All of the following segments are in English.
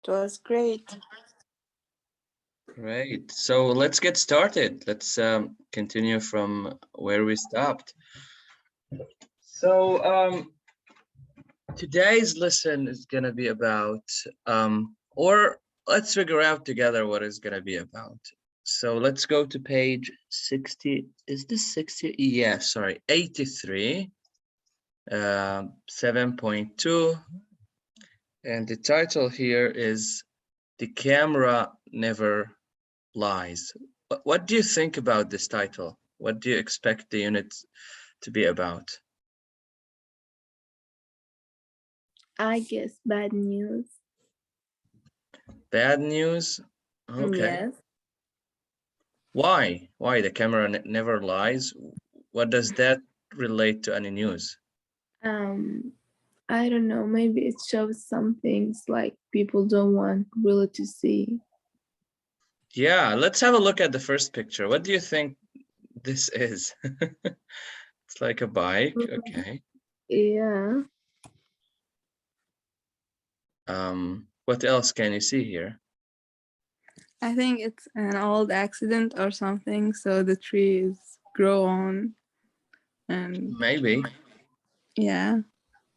It was great. Great. So let's get started. Let's continue from where we stopped. So today's lesson is going to be about, or let's figure out together what it's going to be about. So let's go to page 60. Is this 60? Yeah, sorry, 83, 7.2. And the title here is The Camera Never Lies. What do you think about this title? What do you expect the unit to be about? I guess bad news. Bad news? Okay. Yes. Why? Why the camera never lies? What does that relate to any news? I don't know. Maybe it shows some things like people don't want really to see. Yeah, let's have a look at the first picture. What do you think this is? It's like a bike. Okay. Yeah. What else can you see here? I think it's an old accident or something, so the trees grow on and Maybe. yeah.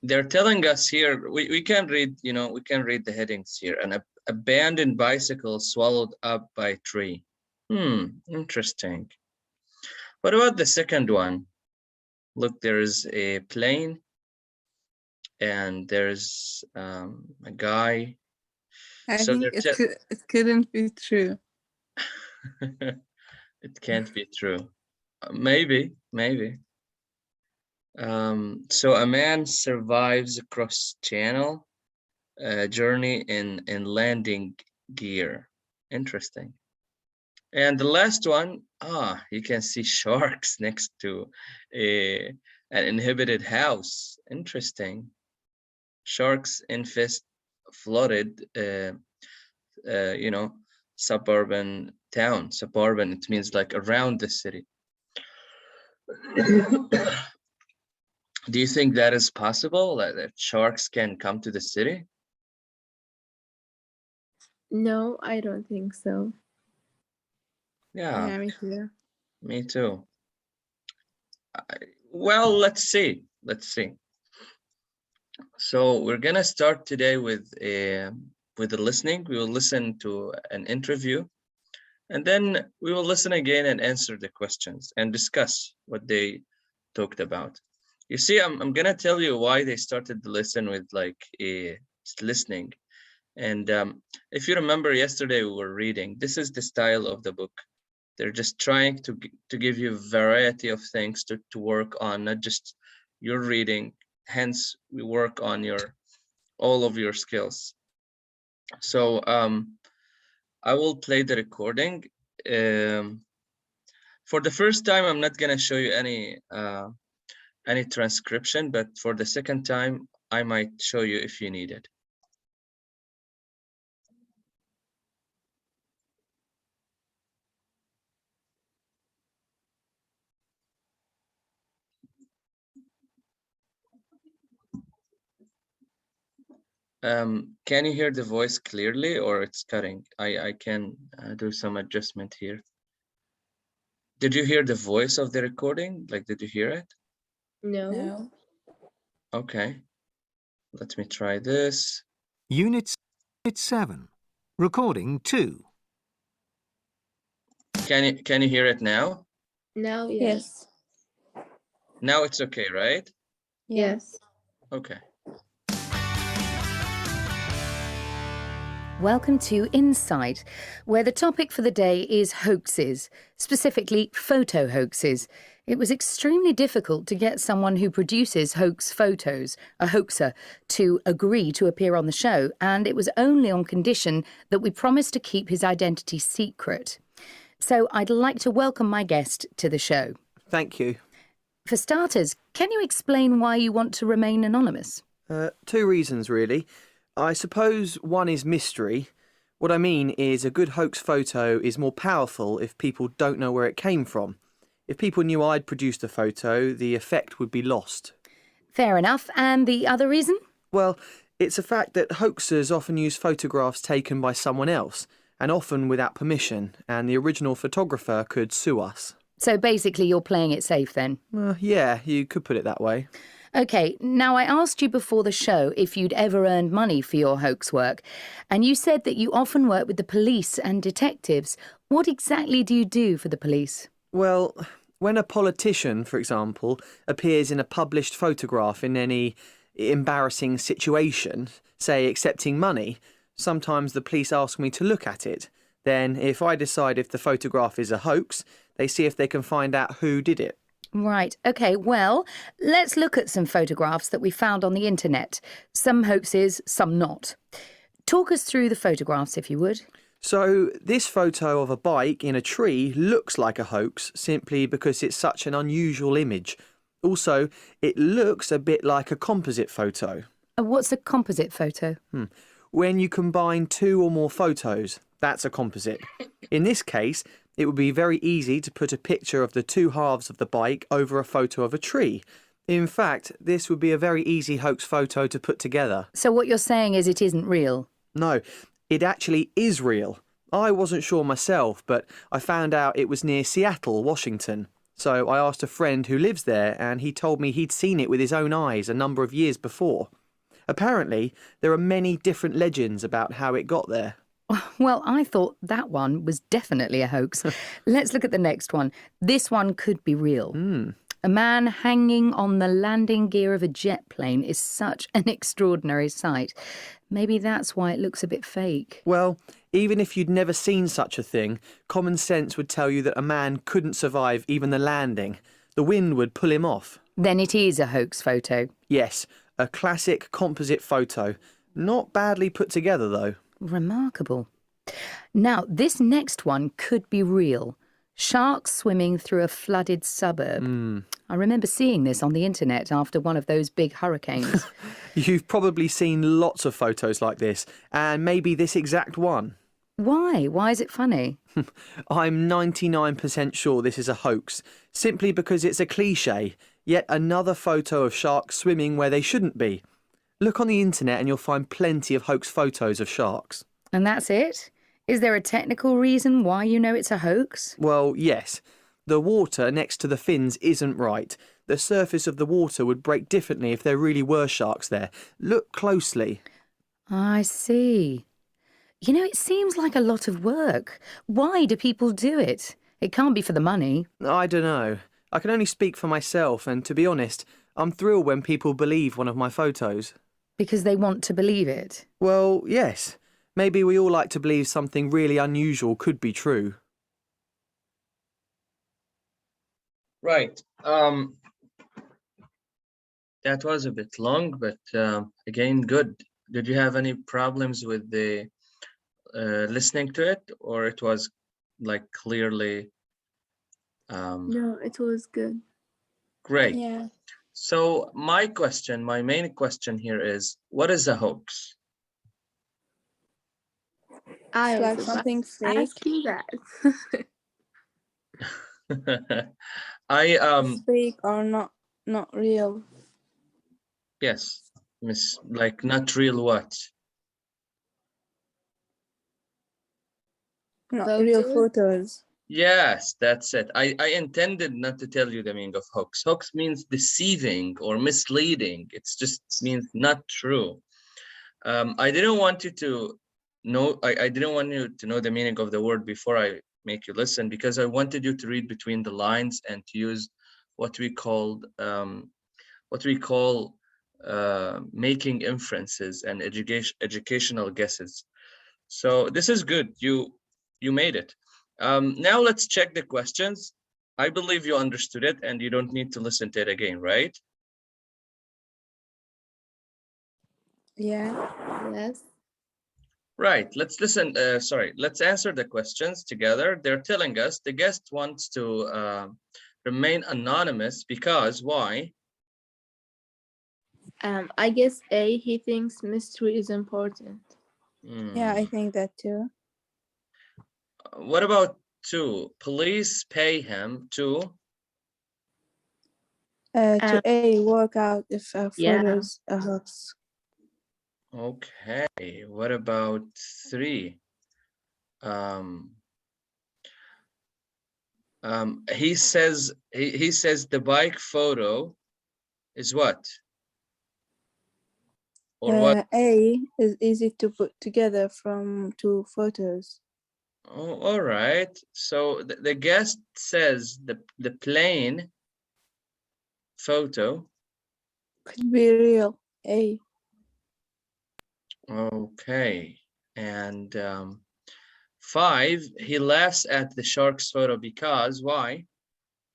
They're telling us here, we can read, we can read the headings here. An abandoned bicycle swallowed up by a tree. Interesting. What about the second one? Look, there's a plane and there's a guy. I So think it couldn't be true. It can't be true. Maybe. So a man survives across channel journey in landing gear. Interesting. And the last one, you can see sharks next to an inhabited house. Interesting. Sharks infest flooded, suburban town. Suburban, it means like around the city. Do you think that is possible, that sharks can come to the city? No, I don't think so. Yeah, me too. Me too. Well, let's see. So we're gonna start today with the listening. We will listen to an interview, and then we will listen again and answer the questions and discuss what they talked about. You see, I'm gonna tell you why they started the lesson with like listening. And if you remember yesterday we were reading, this is the style of the book. They're just trying to give you a variety of things to work on, not just your reading. Hence, we work on all of your skills. So I will play the recording. For the first time, I'm not gonna show you any transcription, but for the second time, I might show you if you need it. Can you hear the voice clearly, or it's cutting? I can do some adjustment here. Did you hear the voice of the recording? Like, did you hear it? No. Okay. Let me try this. Unit 7. Recording 2. Can you hear it now? Now, yes. Now it's okay, right? Yes. Okay. Welcome to Insight, where the topic for the day is hoaxes, specifically photo hoaxes. It was extremely difficult to get someone who produces hoax photos, a hoaxer, to agree to appear on the show, and it was only on condition that we promised to keep his identity secret. So I'd like to welcome my guest to the show. Thank you. For starters, can you explain why you want to remain anonymous? 2 reasons, really. I suppose one is mystery. What I mean is a good hoax photo is more powerful if people don't know where it came from. If people knew I'd produced a photo, the effect would be lost. Fair enough. And the other reason? Well, It's a fact that hoaxers often use photographs taken by someone else, and often without permission, and the original photographer could sue us. So basically you're playing it safe then? Yeah, you could put it that way. OK, now I asked you before the show if you'd ever earned money for your hoax work, and you said that you often work with the police and detectives. What exactly do you do for the police? Well, when a politician, for example, appears in a published photograph in any embarrassing situation, say accepting money, sometimes the police ask me to look at it. Then, if I decide if the photograph is a hoax, they see if they can find out who did it. Right, OK, well, let's look at some photographs that we found on the internet. Some hoaxes, some not. Talk us through the photographs, if you would. So, this photo of a bike in a tree looks like a hoax simply because it's such an unusual image. Also, it looks a bit like a composite photo. What's a composite photo? When you combine two or more photos, that's a composite. In this case, it would be very easy to put a picture of the two halves of the bike over a photo of a tree. In fact, this would be a very easy hoax photo to put together. So what you're saying is it isn't real? No, it actually is real. I wasn't sure myself, but I found out it was near Seattle, Washington. So I asked a friend who lives there, and he told me he'd seen it with his own eyes a number of years before. Apparently, there are many different legends about how it got there. Well, I thought that one was definitely a hoax. Let's look at the next one. This one could be real. A man hanging on the landing gear of a jet plane is such an extraordinary sight. Maybe that's why it looks a bit fake. Well, even if you'd never seen such a thing, common sense would tell you that a man couldn't survive even the landing. The wind would pull him off. Then it is a hoax photo. Yes, a classic composite photo. Not badly put together, though. Remarkable. Now, this next one could be real. Sharks swimming through a flooded suburb. I remember seeing this on the internet after one of those big hurricanes. You've probably seen lots of photos like this, and maybe this exact one. Why? Why is it funny? I'm 99% sure this is a hoax, simply because it's a cliche. Yet another photo of sharks swimming where they shouldn't be. Look on the internet and you'll find plenty of hoax photos of sharks. And that's it? Is there a technical reason why you know it's a hoax? Well, yes. The water next to the fins isn't right. The surface of the water would break differently if there really were sharks there. Look closely. I see. You know, it seems like a lot of work. Why do people do it? It can't be for the money. I don't know. I can only speak for myself, and to be honest, I'm thrilled when people believe one of my photos. Because they want to believe it? Well, yes. Maybe we all like to believe something really unusual could be true. Right. That was a bit long, but again, good. Did you have any problems with the listening to it, or it was like clearly? No, it was good. Great. Yeah. So my main question here is, what is a hoax? I It's like was something about to fake. ask you that. It's fake or not real. Yes, Miss, like not real what? Not Photos? real photos. Yes, that's it. I intended not to tell you the meaning of hoax. Hoax means deceiving or misleading. It's just means not true. I didn't want you to know. I didn't want you to know the meaning of the word before I make you listen, because I wanted you to read between the lines and to use what we call making inferences and educational guesses. So this is good. You made it. Now let's check the questions. I believe you understood it and you don't need to listen to it again, right? Yeah. Yes. Right, let's listen. Let's answer the questions together. They're telling us the guest wants to remain anonymous because why? I guess A, he thinks mystery is important. Yeah, I think that too. What about 2? Police pay him to? To A, work out if a Yeah. photo's a hoax. Okay, what about 3? He says the bike photo is what? Or what? A is easy to put together from 2 photos. Oh, all right. So the guest says the plane photo. Could be real. A. Okay. And 5, he laughs at the shark's photo because why?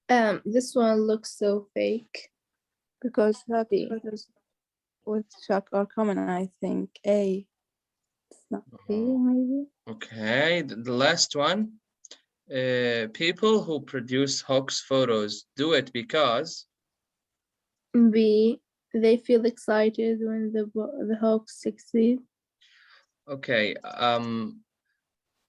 This one looks so fake. Because that B. photos with shark are common, I think. A. It's not B, Oh. maybe. Okay, the last one. People who produce hoax photos do it because B. They feel excited when the hoax succeeds. okay,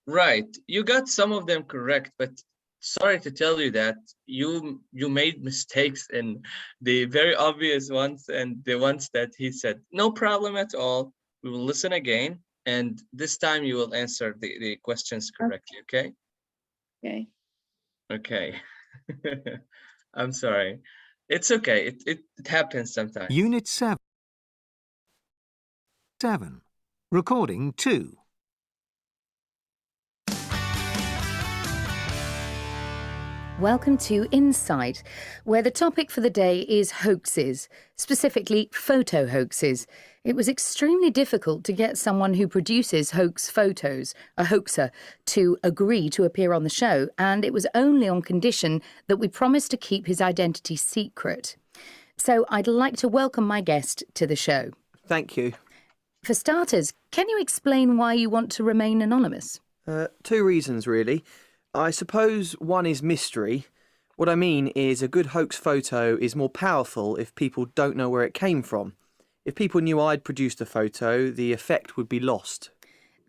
right. You got some of them correct, but sorry to tell you that you made mistakes in the very obvious ones and the ones that he said. No problem at all. We will listen again, and this time you will answer the questions correctly, okay? Okay. Okay. I'm sorry. It's okay. It happens sometimes. Unit 7. 7. Recording 2. Welcome to Insight, where the topic for the day is hoaxes, specifically photo hoaxes. It was extremely difficult to get someone who produces hoax photos, a hoaxer, to agree to appear on the show, and it was only on condition that we promised to keep his identity secret. So I'd like to welcome my guest to the show. Thank you. For starters, can you explain why you want to remain anonymous? 2 reasons, really. I suppose one is mystery. What I mean is a good hoax photo is more powerful if people don't know where it came from. If people knew I'd produced a photo, the effect would be lost.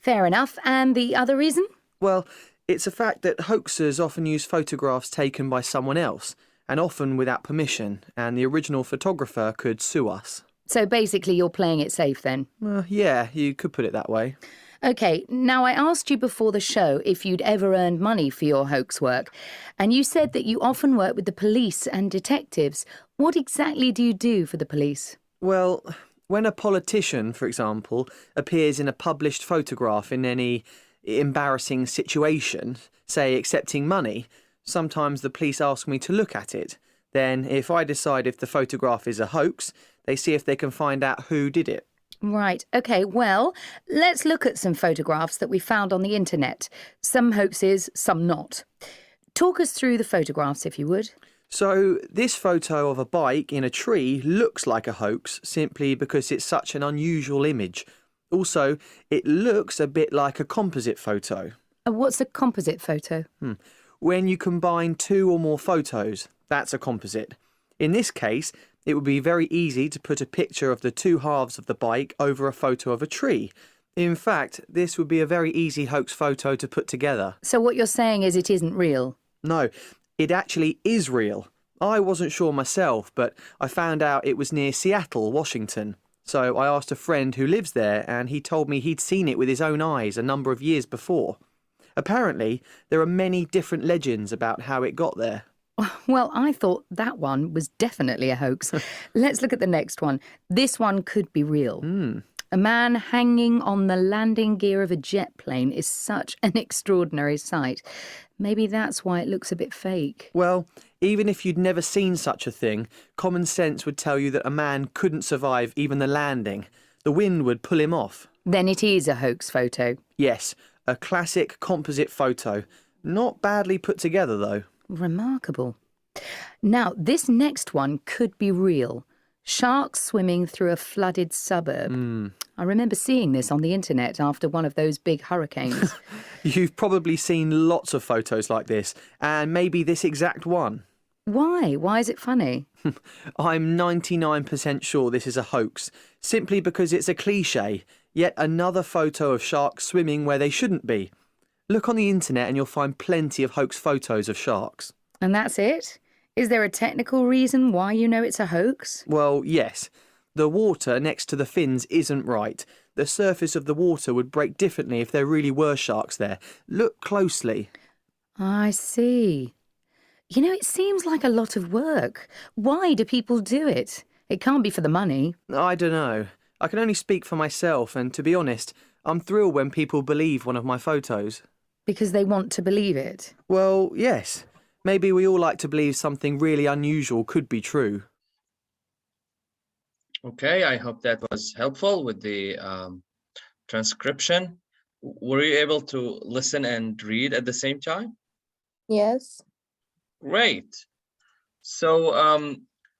Fair enough. And the other reason? Well, it's a fact that hoaxers often use photographs taken by someone else, and often without permission, and the original photographer could sue us. So basically you're playing it safe then? Yeah, you could put it that way. OK, now I asked you before the show if you'd ever earned money for your hoax work, and you said that you often work with the police and detectives. What exactly do you do for the police? Well, when a politician, for example, appears in a published photograph in any embarrassing situation, say accepting money, sometimes the police ask me to look at it. Then, if I decide if the photograph is a hoax, they see if they can find out who did it. Right, OK, well, let's look at some photographs that we found on the internet. Some hoaxes, some not. Talk us through the photographs, if you would. So, this photo of a bike in a tree looks like a hoax simply because it's such an unusual image. Also, it looks a bit like a composite photo. What's a composite photo? When you combine 2 or more photos, that's a composite. In this case, it would be very easy to put a picture of the 2 halves of the bike over a photo of a tree. In fact, this would be a very easy hoax photo to put together. So what you're saying is it isn't real? No, it actually is real. I wasn't sure myself, but I found out it was near Seattle, Washington. So I asked a friend who lives there, and he told me he'd seen it with his own eyes a number of years before. Apparently, there are many different legends about how it got there. Well, I thought that one was definitely a hoax. Let's look at the next one. This one could be real. A man hanging on the landing gear of a jet plane is such an extraordinary sight. Maybe that's why it looks a bit fake. Well, even if you'd never seen such a thing, common sense would tell you that a man couldn't survive even the landing. The wind would pull him off. Then it is a hoax photo. Yes, a classic composite photo. Not badly put together, though. Remarkable. Now, this next one could be real. Sharks swimming through a flooded suburb. I remember seeing this on the internet after one of those big hurricanes. You've probably seen lots of photos like this, and maybe this exact one. Why? Why is it funny? I'm 99% sure this is a hoax, simply because it's a cliché. Yet another photo of sharks swimming where they shouldn't be. Look on the internet and you'll find plenty of hoax photos of sharks. And that's it? Is there a technical reason why you know it's a hoax? Well, yes. The water next to the fins isn't right. The surface of the water would break differently if there really were sharks there. Look closely. I see. You know, it seems like a lot of work. Why do people do it? It can't be for the money. I don't know. I can only speak for myself, and to be honest, I'm thrilled when people believe one of my photos. Because they want to believe it. Well, yes. Maybe we all like to believe something really unusual could be true. Okay, I hope that was helpful with the transcription. Were you able to listen and read at the same time? Yes. Great. So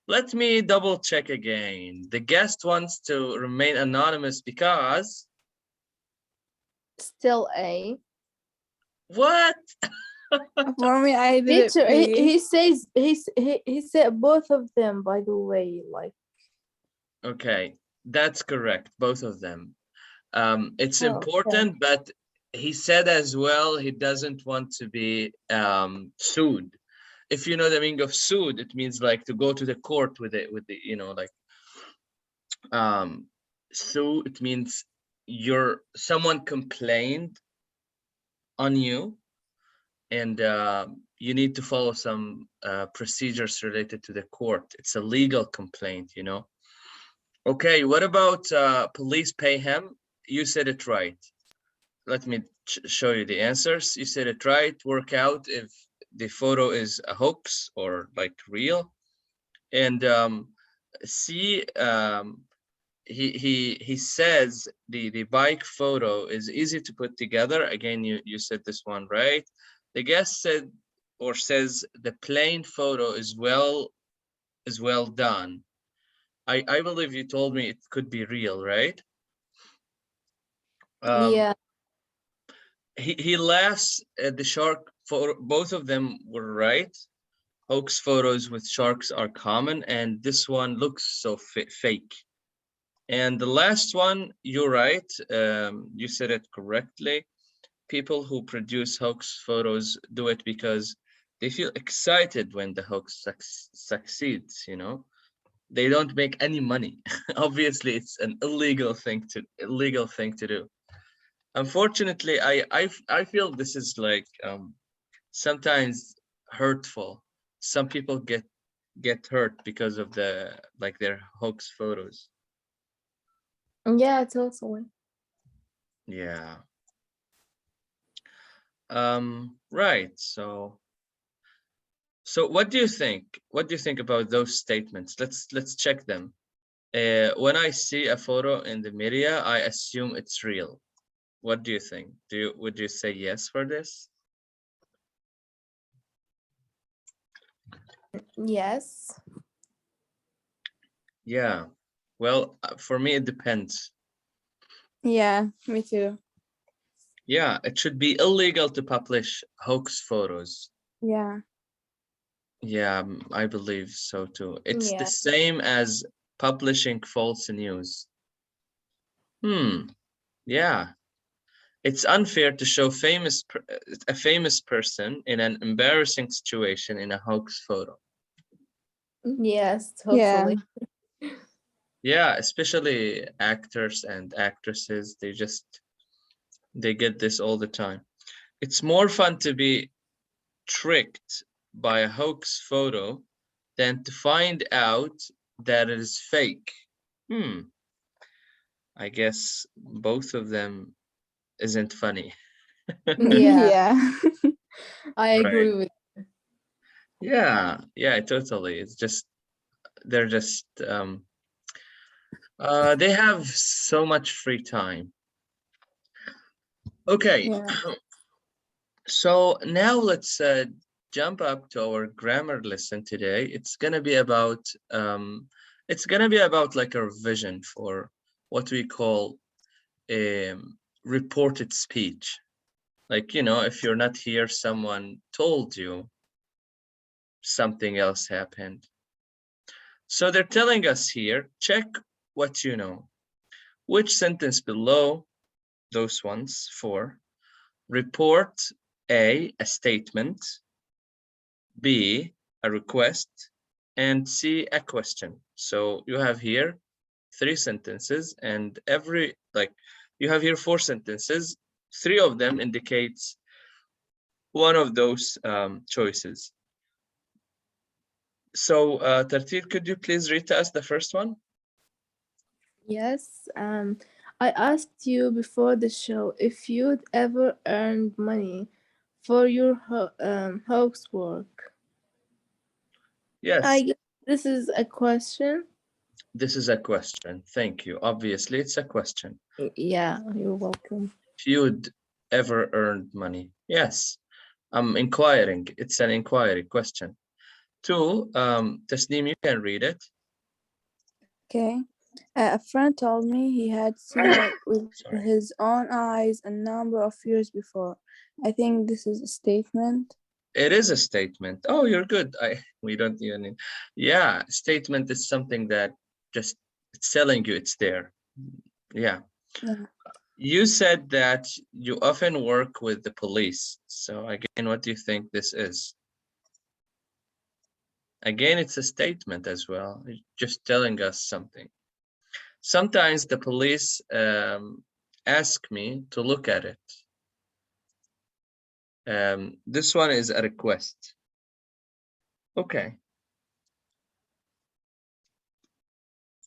let me double check again. The guest wants to remain anonymous because... Still A. What? For me, I did it. Teacher, B. he says he said both of them, by the way, like. Okay, that's correct, both of them. It's Oh, important, but he said as well he doesn't want to be sued. If you know the meaning of sued, it means like to go to the court with the you know, like sue. It means someone complained on you, and you need to follow some procedures related to the court. It's a legal complaint, you know. Okay, what about police pay him? You said it right. Let me show you the answers. You said it right. Work out if the photo is a hoax or like real. And C, he says the bike photo is easy to put together. Again, you said this one right. The guest said or says the plane photo is well done. I believe you told me it could be real, right? yeah. He laughs at the shark photo. Both of them were right. Hoax photos with sharks are common, and this one looks so fake. And the last one, you're right. You said it correctly. People who produce hoax photos do it because they feel excited when the hoax succeeds, you know. They don't make any money. Obviously, it's an illegal thing to do. Unfortunately, I feel this is like sometimes hurtful. Some people get hurt because of their hoax photos. Yeah, totally. Yeah. Right. So what do you think? What do you think about those statements? Let's check them. When I see a photo in the media, I assume it's real. What do you think? Would you say yes for this? Yes. Yeah. Well, for me, it depends. Yeah, me too. Yeah, it should be illegal to publish hoax photos. Yeah. Yeah, I believe so too. It's Yeah. the same as publishing false news. Yeah. It's unfair to show a famous person in an embarrassing situation in a hoax photo. Yes, Yeah. totally. Yeah, especially actors and actresses, they get this all the time. It's more fun to be tricked by a hoax photo than to find out that it is fake. I guess both of them isn't funny. Yeah, Yeah. I agree with. Yeah, totally. It's just they're just they have so much free time. Okay. Yeah. So now let's jump up to our grammar lesson today. It's gonna be about like a revision for what we call reported speech. Like, you know, if you're not here, someone told you something else happened. So they're telling us here, check what you know. Which sentence below those ones for report A, a statement, B, a request, and C, a question. So you have here 3 sentences, and you have here 4 sentences. 3 of them indicates one of those choices. So Tartir, could you please read to us the first one? Yes. I asked you before the show if you'd ever earned money for your housework. Yes. I guess this is a question. This is a question. Thank you. Obviously, it's a question. Yeah, you're welcome. If you'd ever earned money. Yes. I'm inquiring. It's an inquiry question. 2, Tasneem, you can read it. Okay. A friend told me he had seen it with Sorry. his own eyes a number of years before. I think this is a statement. It is a statement. Oh, you're good. We don't even need. Yeah, statement is something that just it's telling you it's there. Yeah. Yeah. You said that you often work with the police. So again, what do you think this is? Again, it's a statement as well. It's just telling us something. Sometimes the police ask me to look at it. This one is a request. Okay.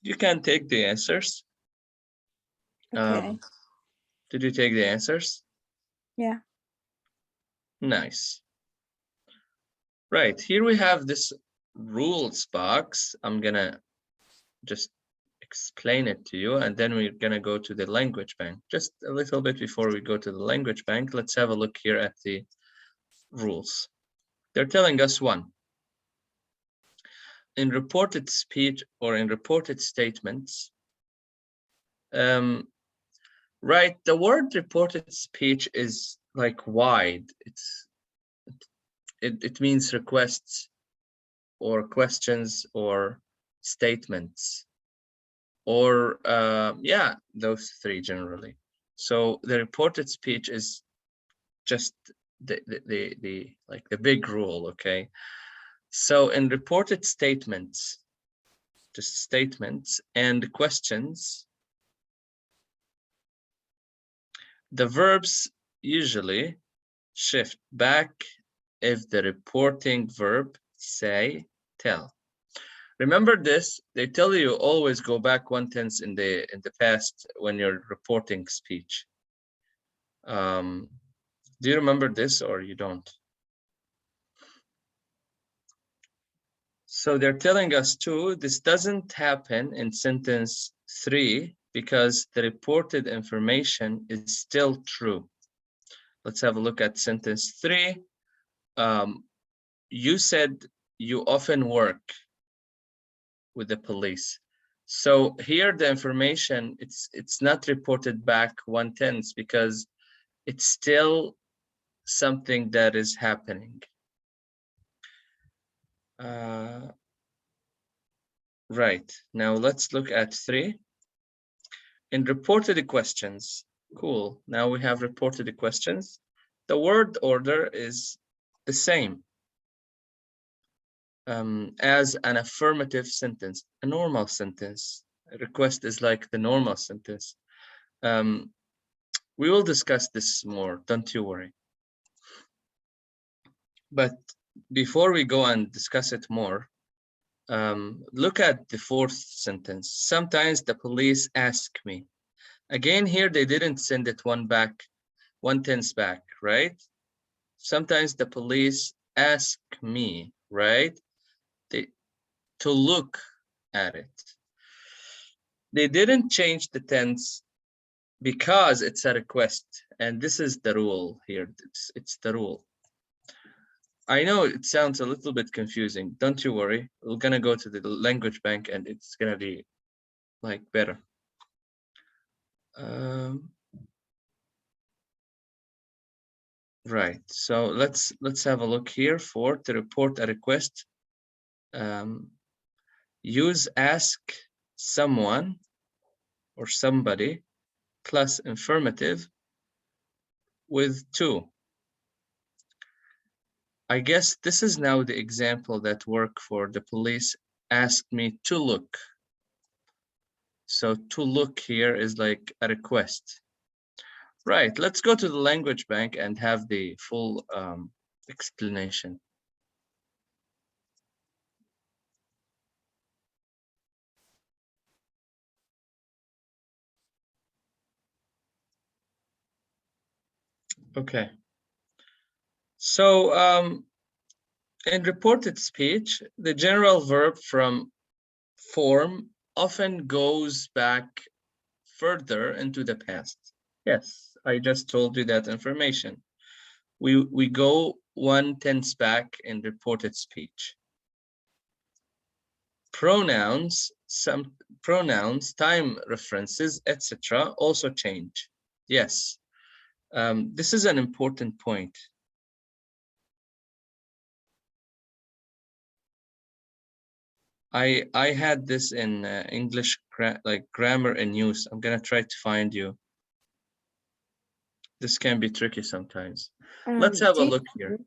You can take the answers. Okay. Did you take the answers? Yeah. Nice. Right, here we have this rules box. I'm gonna just explain it to you, and then we're gonna go to the language bank. Just a little bit before we go to the language bank, let's have a look here at the rules. They're telling us 1. In reported speech or in reported statements, right, the word reported speech is like wide. It means requests or questions or statements, or yeah, those 3 generally. So the reported speech is just the big rule. Okay, so in reported statements, just statements and questions, the verbs usually shift back if the reporting verb say, tell. Remember this, they tell you always go back 1 tense in the past when you're reporting speech. Do you remember this or you don't? So they're telling us too, this doesn't happen in sentence 3 because the reported information is still true. Let's have a look at sentence 3. You said you often work with the police. So here the information, it's not reported back 1 tense because it's still something that is happening. Right, now let's look at 3. In reported questions, cool. Now we have reported questions. The word order is the same as an affirmative sentence, a normal sentence. A request is like the normal sentence. We will discuss this more, don't you worry. But before we go and discuss it more, look at the 4th sentence. Sometimes the police ask me. Again, here they didn't send it 1 tense back, right? Sometimes the police ask me, right? To look at it. They didn't change the tense because it's a request, and this is the rule here. It's the rule. I know it sounds a little bit confusing. Don't you worry. We're gonna go to the language bank and it's gonna be like better. Right. So let's have a look here for to report a request. Use ask someone or somebody plus informative with to. I guess this is now the example that work for the police asked me to look. So to look here is like a request. Right, let's go to the language bank and have the full explanation. Okay. So in reported speech, the general verb from form often goes back further into the past. Yes, I just told you that information. We go 1/10 back in reported speech. Pronouns, some pronouns, time references, etc. also change. Yes, this is an important point. I had this in English like grammar and use. I'm gonna try to find you. This can be tricky sometimes. Let's have a look here.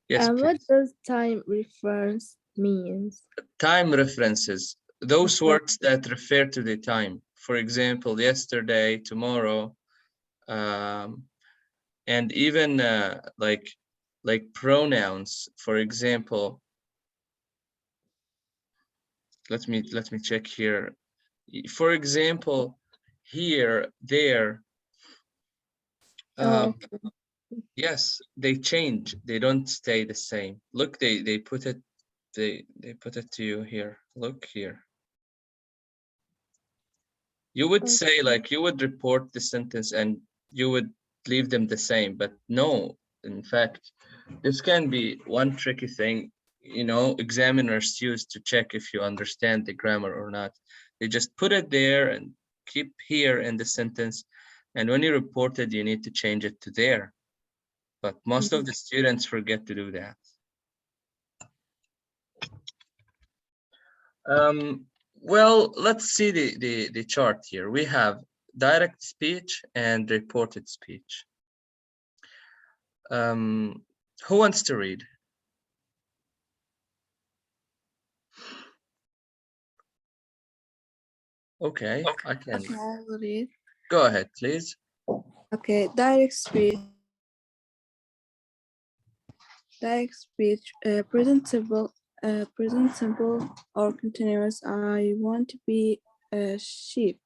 Yes, what please. does time reference means? Time references, those words that refer to the time. For example, yesterday, tomorrow, and even like pronouns. For example, let me check here. For example, here, there. Oh, Yes, they change. They don't stay the same. Look, they put it they put it to you here. Look here. You would say, like, you would report the sentence and you would leave them the same, but no, in fact, this can be one tricky thing, you know, examiners use to check if you understand the grammar or not. They just put it there and keep here in the sentence, and when you report it, you need to change it to there. But most of the students forget to do that. Well, let's see the chart here. We have direct speech and reported speech. Who wants to read? Okay, I can. Okay, I will read. Go ahead, please. Okay, direct speech. Direct speech, present simple or continuous. I want to be a sheep.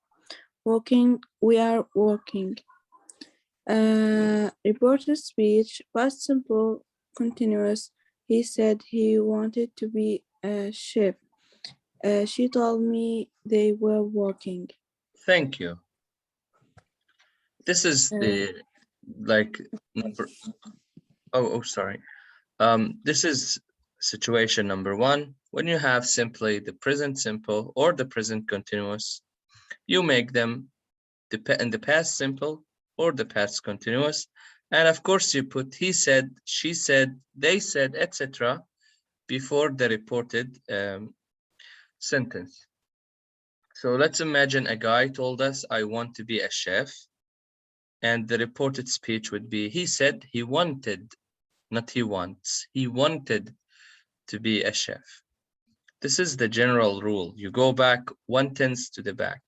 Walking, we are walking. Reported speech, past simple, continuous. He said he wanted to be a sheep. She told me they were walking. Thank you. This is the like number. Oh, sorry. This is situation number 1. When you have simply the present simple or the present continuous, you make them in the past simple or the past continuous, and of course you put he said, she said, they said, etc. before the reported sentence. So let's imagine a guy told us, I want to be a chef, and the reported speech would be, he said he wanted, not he wants, he wanted to be a chef. This is the general rule. You go back 1/10 to the back.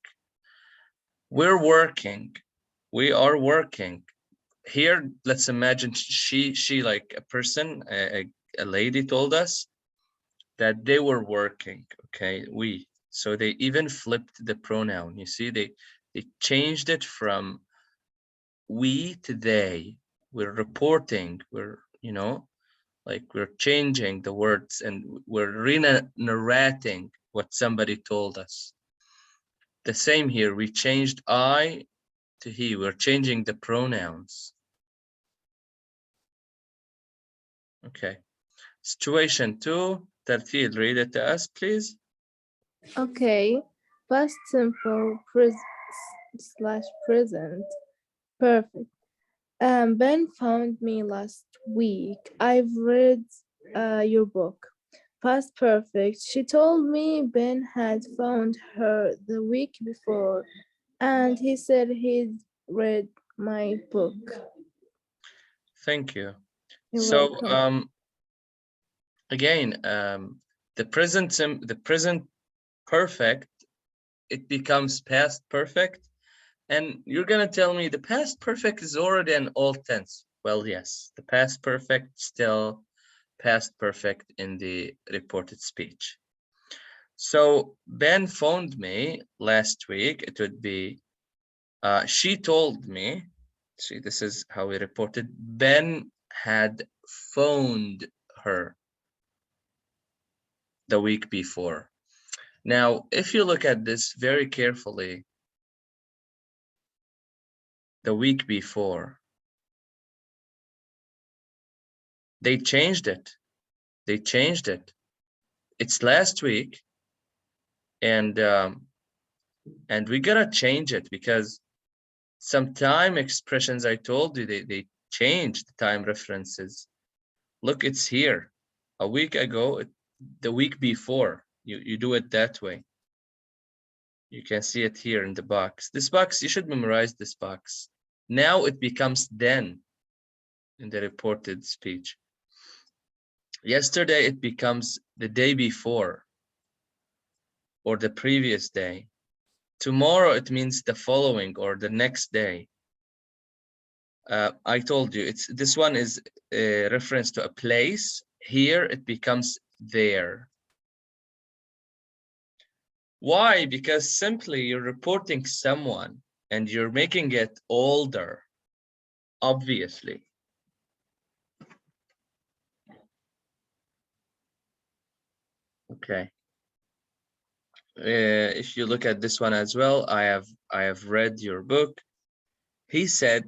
We're working, we are working. Here, let's imagine she like a person, a lady told us that they were working. Okay, we. So they even flipped the pronoun. You see, they changed it from we to they. We're reporting. We're, you know, like we're changing the words and we're narrating what somebody told us. The same here. We changed I to he. We're changing the pronouns. Okay. Situation 2, Tartil, read it to us, please. okay. Past simple / present. Perfect. Ben found me last week. I've read your book. Past perfect. She told me Ben had found her the week before, and he said he'd read my book. Thank you. You're So welcome. again, the present perfect it becomes past perfect. And you're gonna tell me the past perfect is already an old tense. Well, yes, the past perfect still past perfect in the reported speech. So Ben phoned me last week. It would be, she told me, see, this is how we reported. Ben had phoned her the week before. Now, if you look at this very carefully, the week before, they changed it. They changed it. It's last week, and we gotta change it because some time expressions, I told you, they changed the time references. Look, it's here. A week ago, the week before, you do it that way. You can see it here in the box. This box, you should memorize this box. Now it becomes then in the reported speech. Yesterday, it becomes the day before or the previous day. Tomorrow, it means the following or the next day. I told you, this one is a reference to a place. Here, it becomes there. Why? Because simply you're reporting someone and you're making it older, obviously. Okay. If you look at this one as well, I have read your book. He said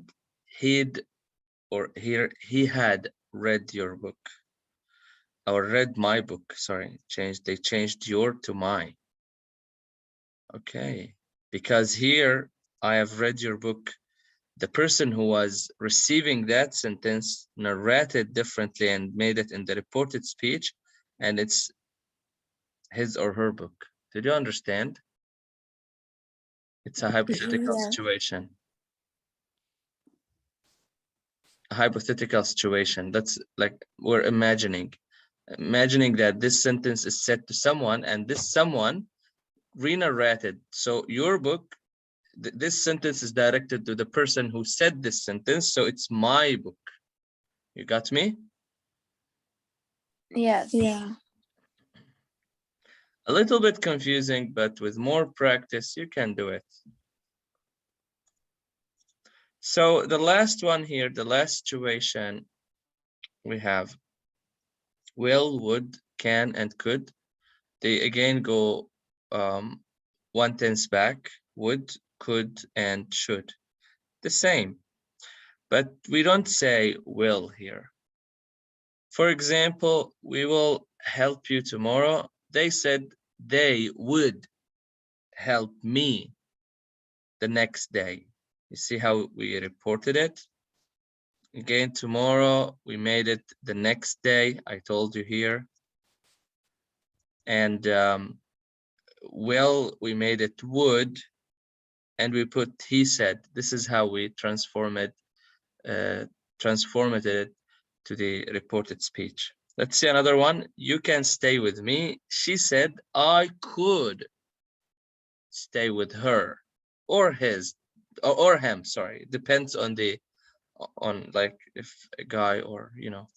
he had read your book, or read my book. Sorry, they changed your to my. Okay, because here I have read your book. The person who was receiving that sentence narrated differently and made it in the reported speech, and it's his or her book. Did you understand? It's a hypothetical Yeah. situation. A hypothetical situation. That's like we're imagining that this sentence is said to someone and this someone re-narrated. So your book, this sentence is directed to the person who said this sentence, so it's my book. You got me? Yes. Yeah. A little bit confusing, but with more practice, you can do it. So the last one here, the last situation, we have will, would, can, and could. They again go one tense back, would, could, and should. The same, but we don't say will here. For example, we will help you tomorrow. They said they would help me the next day. You see how we reported it? Again, tomorrow, we made it the next day. I told you here. And will, we made it would, and we put he said. This is how we transformed it to the reported speech. Let's see another one. You can stay with me. She said, I could stay with her or his or him. Sorry, it depends on like if a guy or, you know.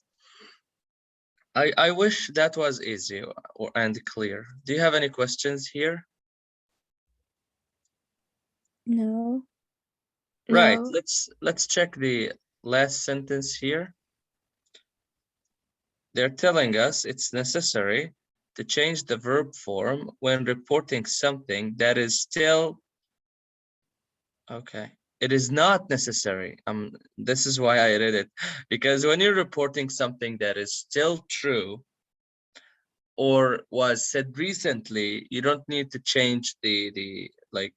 I wish that was easy and clear. Do you have any questions here? No. Right, No. let's check the last sentence here. They're telling us it's necessary to change the verb form when reporting something that is still okay. It is not necessary. This is why I read it, because when you're reporting something that is still true or was said recently, you don't need to change the like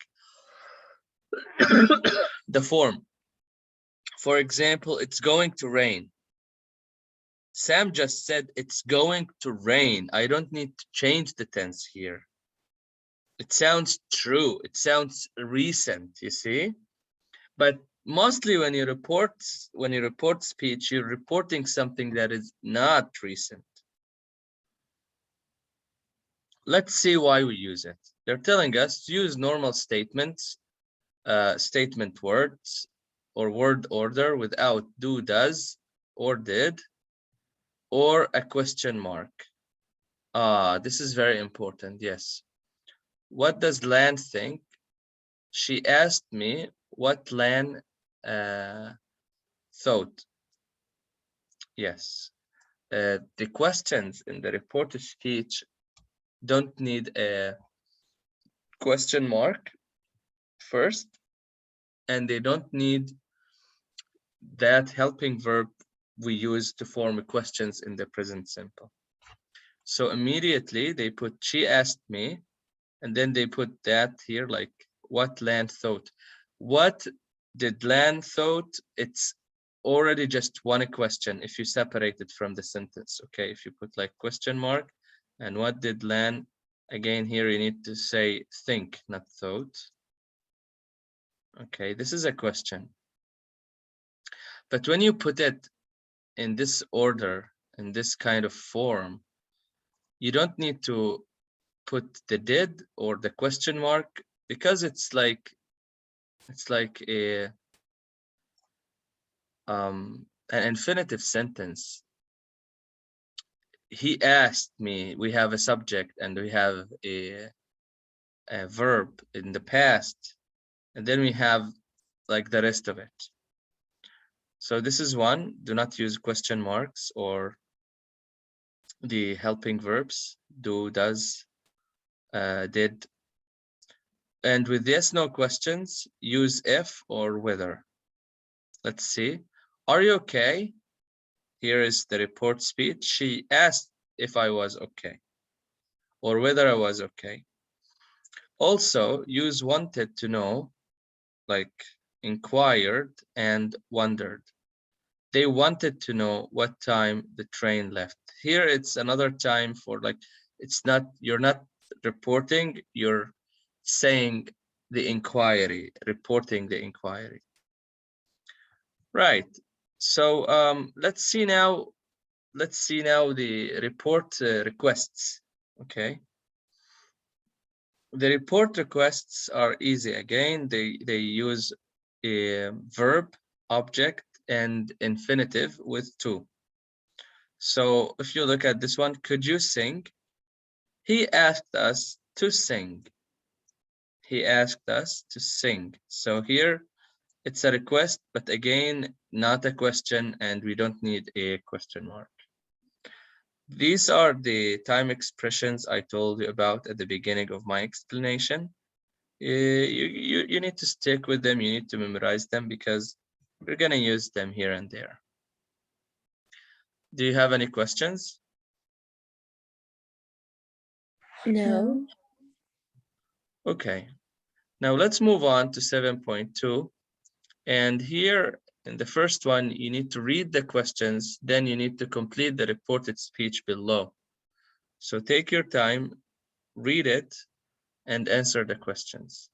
the form. For example, it's going to rain. Sam just said it's going to rain. I don't need to change the tense here. It sounds true. It sounds recent, you see? But mostly when you report speech, you're reporting something that is not recent. let's see why we use it. They're telling us to use normal statements, statement words or word order without do, does, or did, or a question mark. This is very important, yes. What does Lan think? She asked me what Lan thought. Yes. The questions in the reported speech don't need a question mark first, and they don't need that helping verb we use to form questions in the present simple. So immediately they put she asked me, and then they put that here, like what Lan thought. What did Lan thought? It's already just one question if you separate it from the sentence. Okay, if you put like question mark and what did Lan, again here you need to say think, not thought. Okay, this is a question. But when you put it in this order, in this kind of form, you don't need to put the did or the question mark, because it's like a an infinitive sentence. He asked me, we have a subject and we have a verb in the past, and then we have like the rest of it. So this is one, do not use question marks or the helping verbs, do, does, did. And with yes, no questions, use if or whether. Let's see. Are you okay? Here is the report speech. She asked if I was okay or whether I was okay. Also, use wanted to know, like inquired and wondered. They wanted to know what time the train left. Here it's another time for like, it's not, you're not reporting, you're saying the inquiry, reporting the inquiry. Right. So let's see now the report requests. Okay. The report requests are easy. Again, they use a verb, object, and infinitive with to. So if you look at this one, could you sing? He asked us to sing. He asked us to sing. So here it's a request, but again, not a question, and we don't need a question mark. These are the time expressions I told you about at the beginning of my explanation. You need to stick with them, you need to memorize them, because we're gonna use them here and there. Do you have any questions? No. Okay, now let's move on to 7.2. And here in the first one, you need to read the questions, then you need to complete the reported speech below. So take your time, read it, and answer the questions.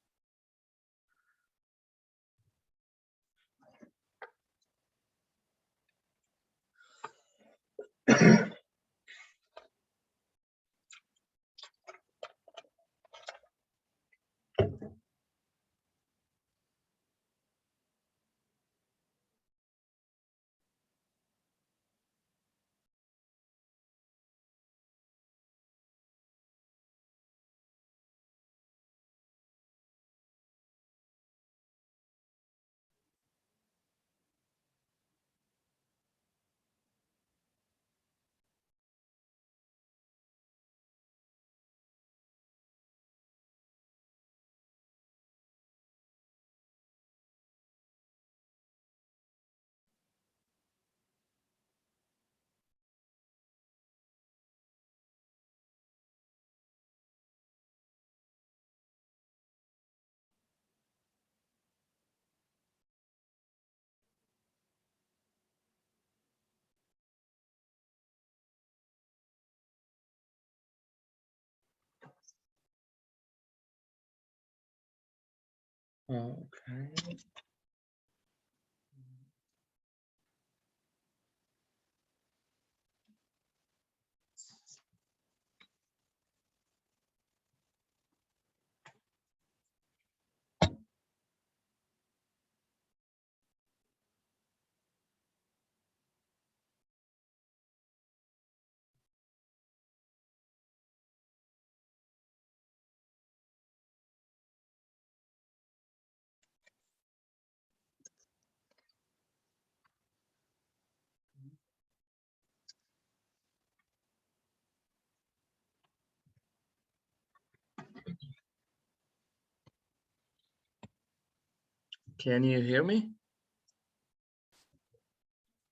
Okay. Can you hear me?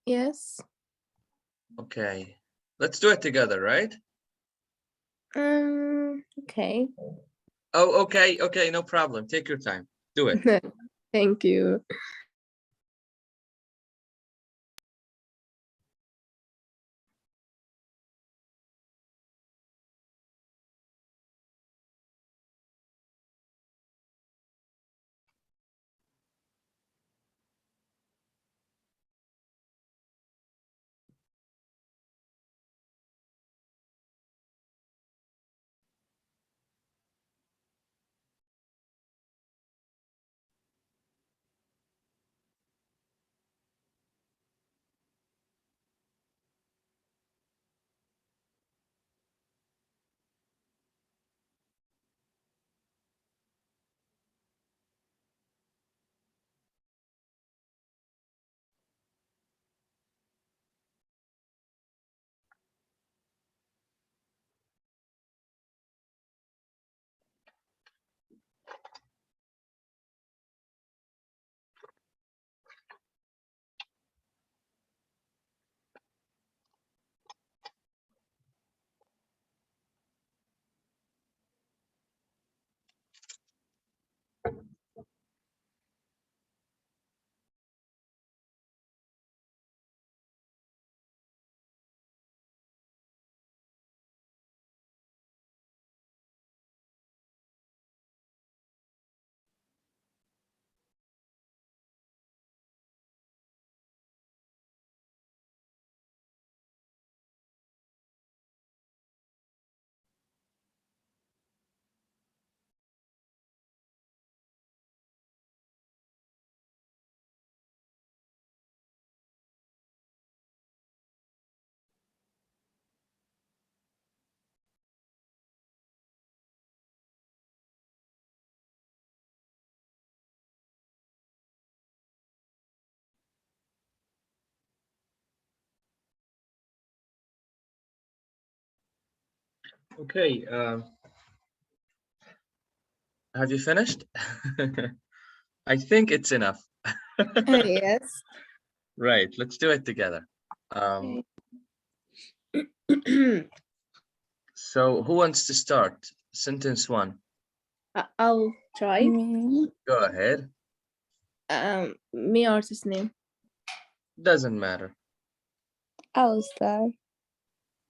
Yes. Okay. Let's do it together, right? Okay. Oh, okay. Okay, no problem. Take your time. Do it. Thank you. Okay. Have you finished? I think it's enough. Yes. Right. Let's do it together. So who wants to start? Sentence one. I'll try. Me. Go ahead. Me artist name. Doesn't matter. I'll start.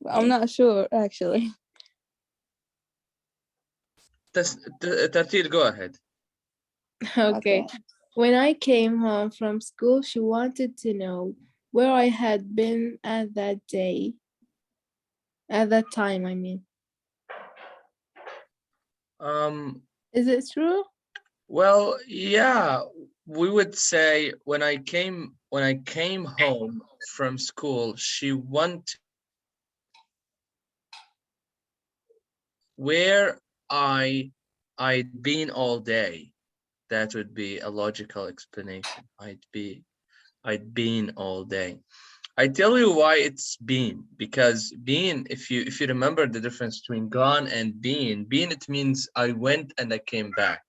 I'm not sure actually. Tartil, go ahead. Okay. When I came home from school, she wanted to know where I had been at that day. At that time, I mean. Is it true? Well, yeah, we would say when I came home from school, she wanted where I'd been all day. That would be a logical explanation. I'd been all day. I tell you why it's been, because been, if you remember the difference between gone and been it means I went and I came back.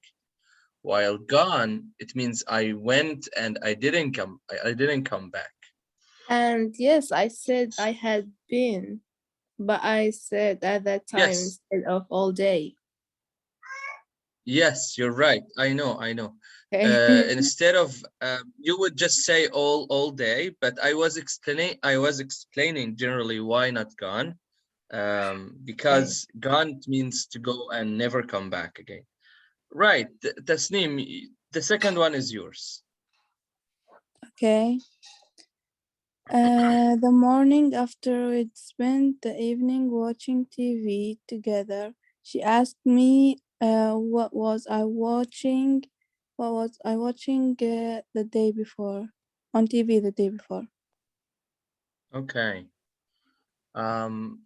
While gone, it means I went and I didn't come back. And yes, I said I had been, but I said at that time Yes. instead of all day. Yes, you're right. I know. Okay. Instead of you would just say all day, but I was explaining generally why not gone. Because gone means to go and never come back again. Right. Tasneem, the second one is yours. Okay. The morning after we'd spent the evening watching TV together, she asked me what was I watching the day before on TV the day before. Okay.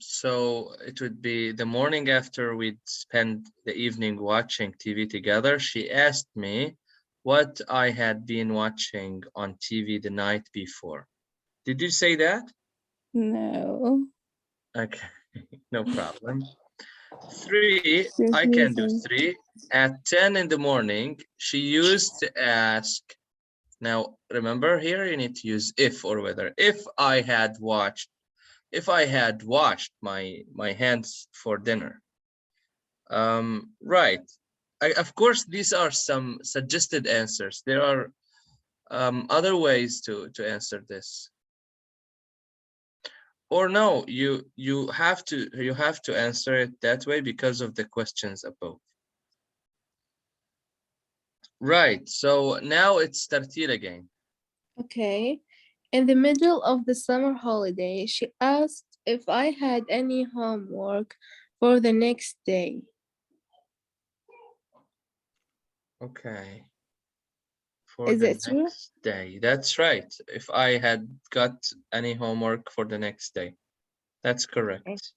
So it would be the morning after we'd spent the evening watching TV together. She asked me what I had been watching on TV the night before. Did you say that? No. Okay, no problem. 3, I can do Confusing. 3. At 10 in the morning, she used to ask Now, remember here, you need to use if or whether. If I had washed my hands for dinner. Right. Of course, these are some suggested answers. There are other ways to answer this. Or no, you have to answer it that way because of the questions above. Right. So now it's Tartil again. Okay. In the middle of the summer holiday, she asked if I had any homework for the next day. Okay. For Is the it true? next day. That's right. If I had got any homework for the next day. That's correct.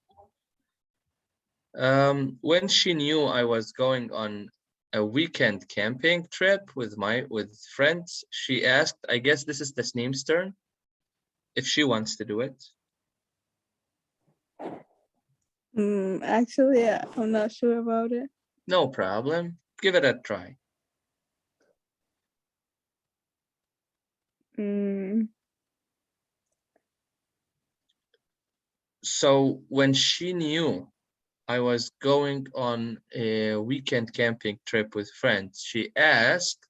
When she knew I was going on a weekend camping trip with friends, she asked, I guess this is Tasneem's turn, if she wants to do it. Actually, I'm not sure about it. No problem. Give it a try. So when she knew I was going on a weekend camping trip with friends, she asked.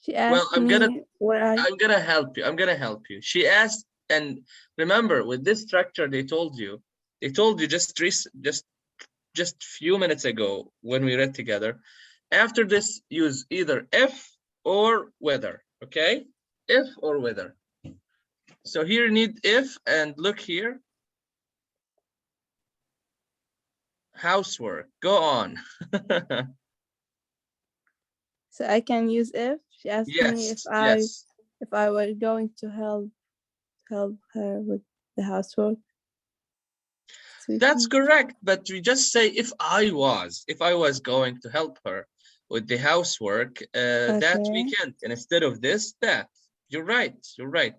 She asked Well, I'm me gonna help you. I'm gonna help you. She asked, and remember, with this structure, they told you just few minutes ago when we read together. After this, use either if or whether. Okay, if or whether. So here you need if, and look here. Housework. Go on. So I can use if. She asked me Yes. if I were going to help her with the housework. That's correct, but we just say if I was going to help her with the housework that weekend, and instead of this, that. You're right,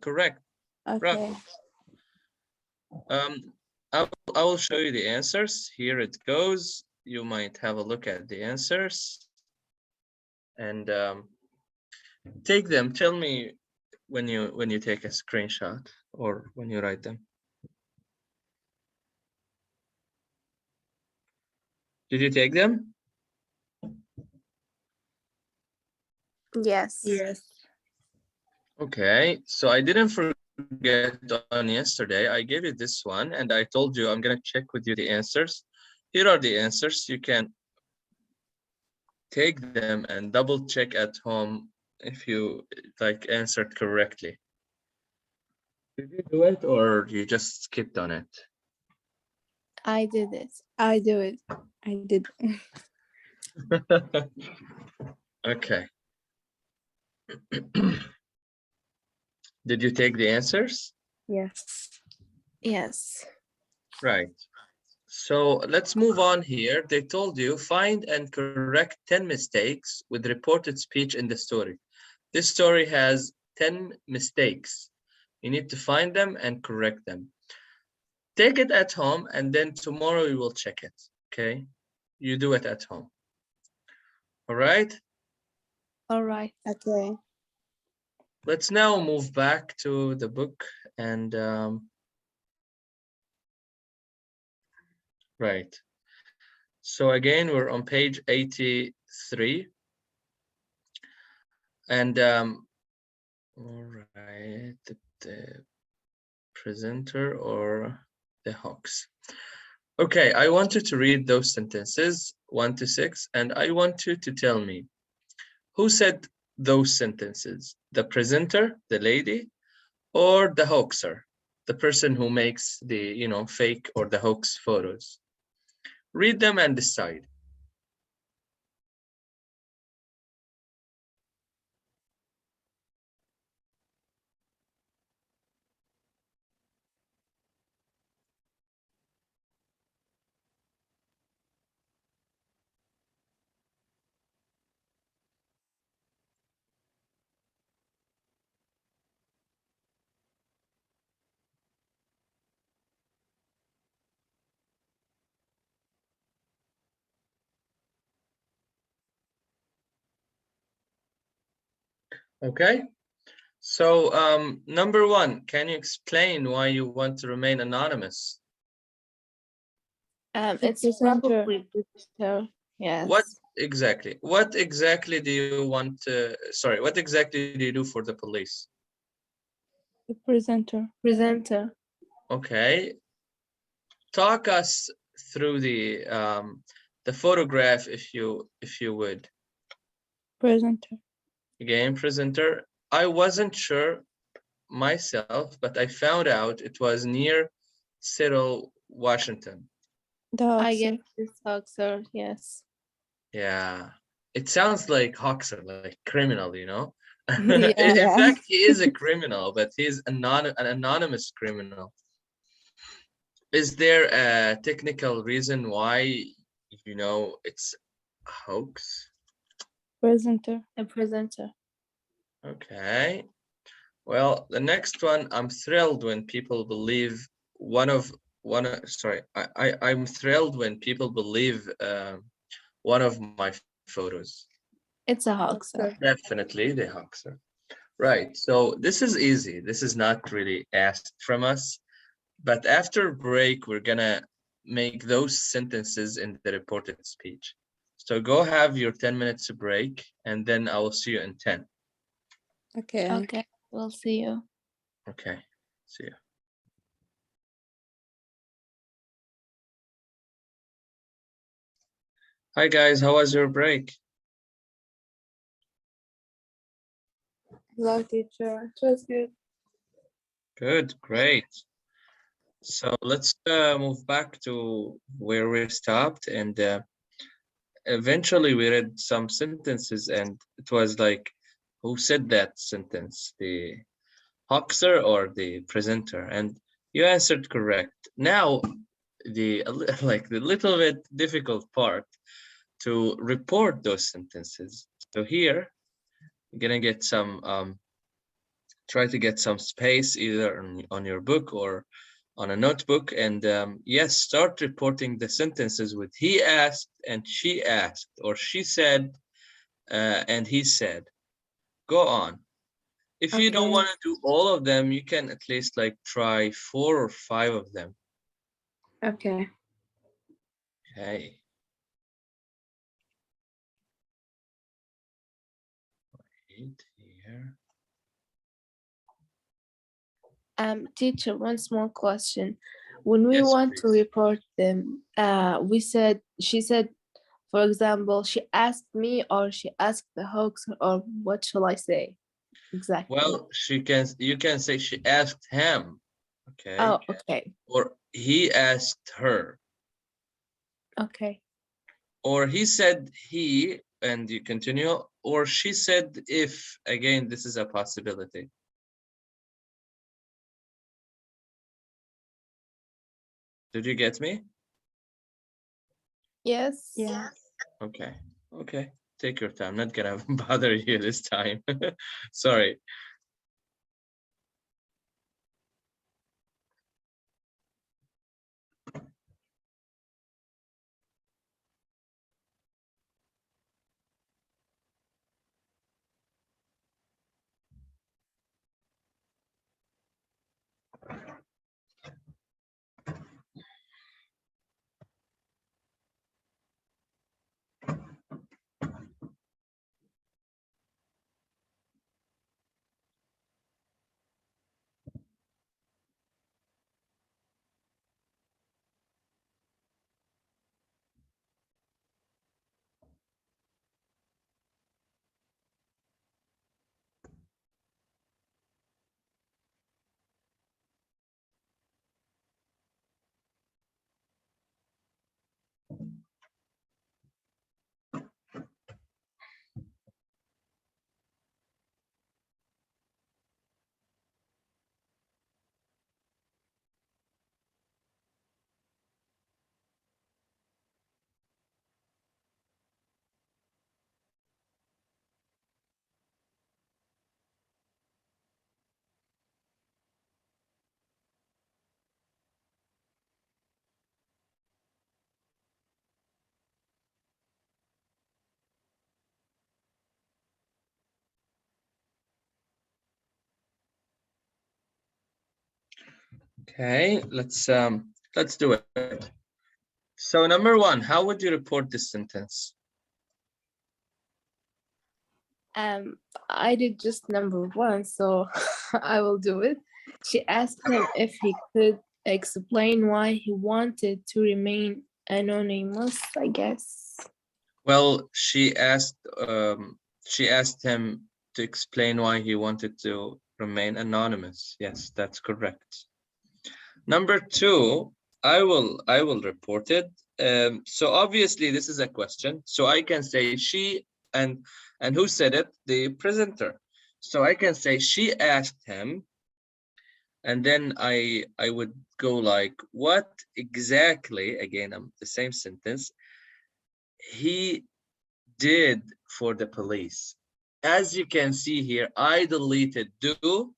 correct. Okay. I will show you the answers. Here it goes. You might have a look at the answers and take them. Tell me when you take a screenshot or when you write them. Did you take them? Yes. Yes. Okay, so I didn't forget on yesterday. I gave you this one and I told you I'm gonna check with you the answers. Here are the answers. You can take them and double check at home if you answered correctly. Did you do it or you just skipped on it? I did it. I do it. I did. Okay. Did you take the answers? Yes. Yes. Right. So let's move on here. They told you find and correct 10 mistakes with reported speech in the story. This story has 10 mistakes. You need to find them and correct them. Take it at home and then tomorrow we will check it. Okay? You do it at home. All right? All right. Okay. Let's now move back to the book and right. So again, we're on page 83. And all right, the presenter or the hoax. Okay, I want you to read those sentences 1 to 6, and I want you to tell me who said those sentences, the presenter, the lady, or the hoaxer, the person who makes the fake or the hoax photos. Read them and decide. Okay. So number one, can you explain why you want to remain anonymous? It's presenter. probably digital. Yes. What exactly? What exactly do you want to, sorry, what exactly do you do for the police? The presenter. Presenter. Okay. Talk us through the photograph if you would. Presenter. Again, presenter. I wasn't sure myself, but I found out it was near Seattle, Washington. The I Oxer. guess it's Oxford. Yes. Yeah, it sounds like Hoxer, like criminal, you know. Yeah. In fact, he is a criminal, but he's an anonymous criminal. Is there a technical reason why, you know, it's a hoax? Presenter. A presenter. Okay. Well, the next one, I'm thrilled when people believe I'm thrilled when people believe one of my photos. It's a hoaxer. Definitely the hoaxer. Right. So this is easy. This is not really asked from us. But after break, we're gonna make those sentences in the reported speech. So go have your 10 minutes break, and then I will see you in 10. Okay. Okay. We'll see you. Okay. See you. Hi guys, how was your break? Hello, teacher. It was good. Good, great. So let's move back to where we stopped, and eventually we read some sentences, and it was like, who said that sentence, the hoaxer or the presenter? And you answered correct. Now the like the little bit difficult part to report those sentences. So here you're gonna get some try to get some space either on your book or on a notebook, and yes, start reporting the sentences with he asked and she asked, or she said and he said. Go on. If you don't Okay. want to do all of them, you can at least like try 4 or 5 of them. Okay. Okay. Wait here. Teacher, one small question. When we Yes, want to please. report them, she said, for example, she asked me or she asked the hoaxer, or what shall I say? Exactly. Well, you can say she asked him. Okay. Oh, okay. Or he asked her. Okay. Or he said he, and you continue, or she said if. Again, this is a possibility. Did you get me? Yes. Yeah. Okay. Okay. Take your time. Not gonna bother you this time. Sorry. Okay, let's do it. So number one, how would you report this sentence? I did just number one, so I will do it. She asked him if he could explain why he wanted to remain anonymous, I guess. Well, she asked him to explain why he wanted to remain anonymous. Yes, that's correct. Number two, I will report it. So obviously this is a question. So I can say she, and who said it? The presenter. So I can say she asked him, and then I would go like, what exactly, again, the same sentence, he did for the police. As you can see here, I deleted do,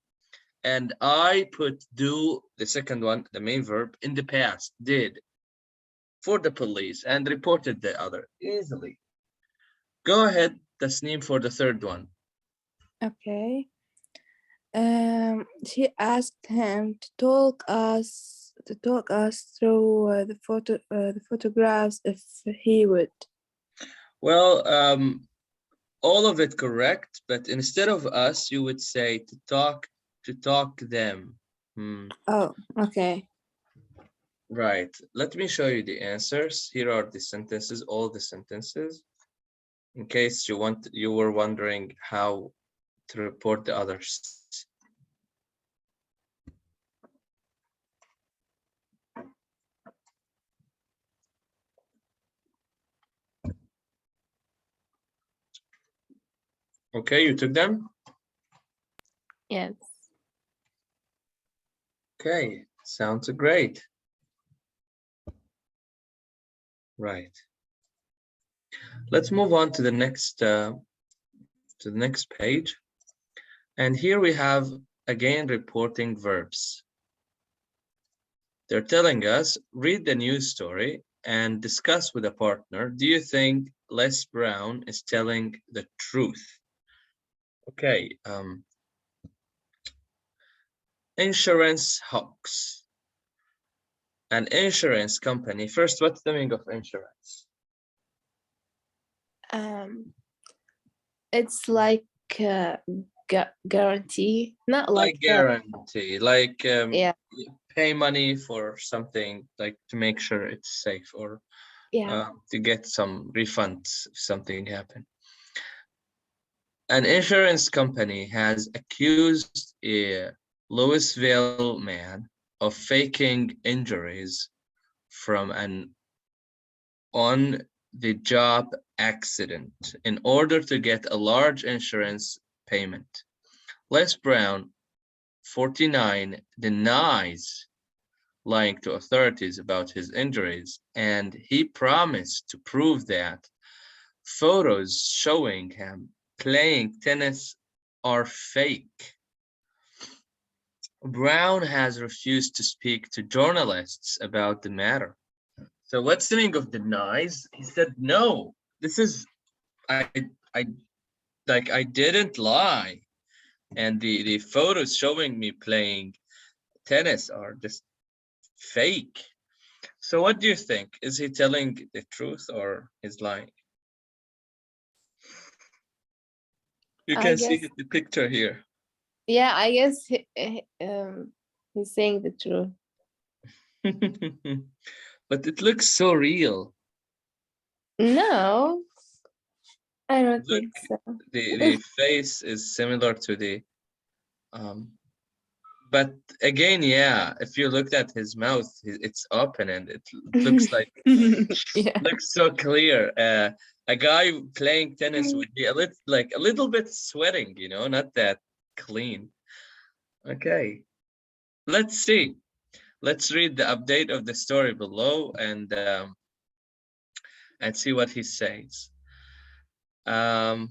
and I put do, the second one, the main verb, in the past, did, for the police, and reported the other easily. Go ahead, Tasneem, for the third one. Okay. She asked him to talk us through the photographs if he would. Well, all of it correct, but instead of us, you would say to talk them. Oh, okay. Right. Let me show you the answers. Here are the sentences, all the sentences, in case you were wondering how to report the others. Okay, you took them? Yes. Okay, sounds great. Right. Let's move on to the next page. And here we have again reporting verbs. They're telling us, read the news story and discuss with a partner. Do you think Les Brown is telling the truth? Okay. Insurance hoax. An insurance company. First, what's the meaning of insurance? It's like guarantee, not like guarantee, like yeah, pay money for something, like to make sure it's safe, or yeah. to get some refunds if something happened. An insurance company has accused a Louisville man of faking injuries from an on-the-job accident in order to get a large insurance payment. Les Brown, 49, denies lying to authorities about his injuries, and he promised to prove that photos showing him playing tennis are fake. Brown has refused to speak to journalists about the matter. So what's the meaning of denies? He said, no, this is, I didn't lie. And the photos showing me playing tennis are just fake. So what do you think? Is he telling the truth or is lying? You can see the picture here. Yeah, I guess he's saying the truth. But it looks so real. No, I don't think so. The face is similar to the but again, yeah, if you looked at his mouth, it's open and it looks like Yeah. looks so clear. A guy playing tennis would be a little bit sweating, you know, not that clean. Okay, let's see. Let's read the update of the story below and see what he says. Okay.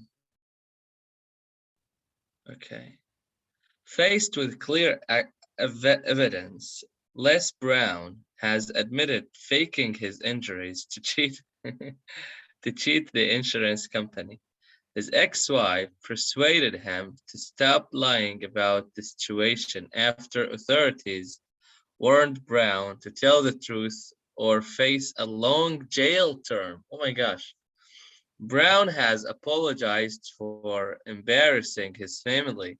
Faced with clear evidence, Les Brown has admitted faking his injuries to cheat the insurance company. His ex-wife persuaded him to stop lying about the situation after authorities warned Brown to tell the truth or face a long jail term. Oh my gosh. Brown has apologized for embarrassing his family,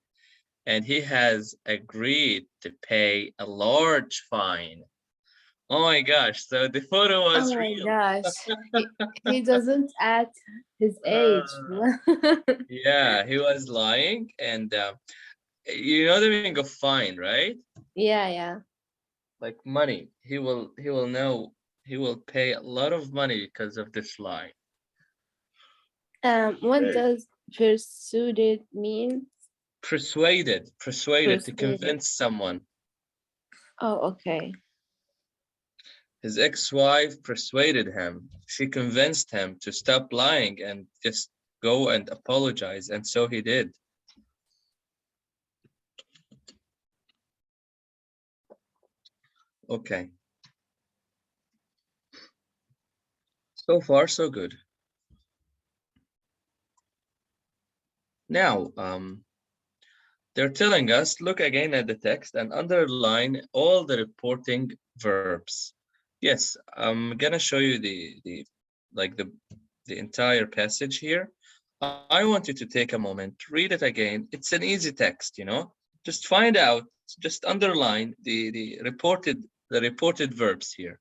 and he has agreed to pay a large fine. Oh my gosh, so the photo was Oh my real. gosh. He doesn't add his age. Yeah, he was lying, and you know the meaning of fine, right? Yeah. Like money. He will know, he will pay a lot of money because of this lie. What Right. does persuaded mean? Persuaded to Persuaded. convince someone. Oh, okay. His ex-wife persuaded him. She convinced him to stop lying and just go and apologize, and so he did. Okay. So far, so good. Now, they're telling us, look again at the text and underline all the reporting verbs. Yes, I'm gonna show you the entire passage here. I want you to take a moment, read it again. It's an easy text, you know. Just find out, just underline the reported verbs here.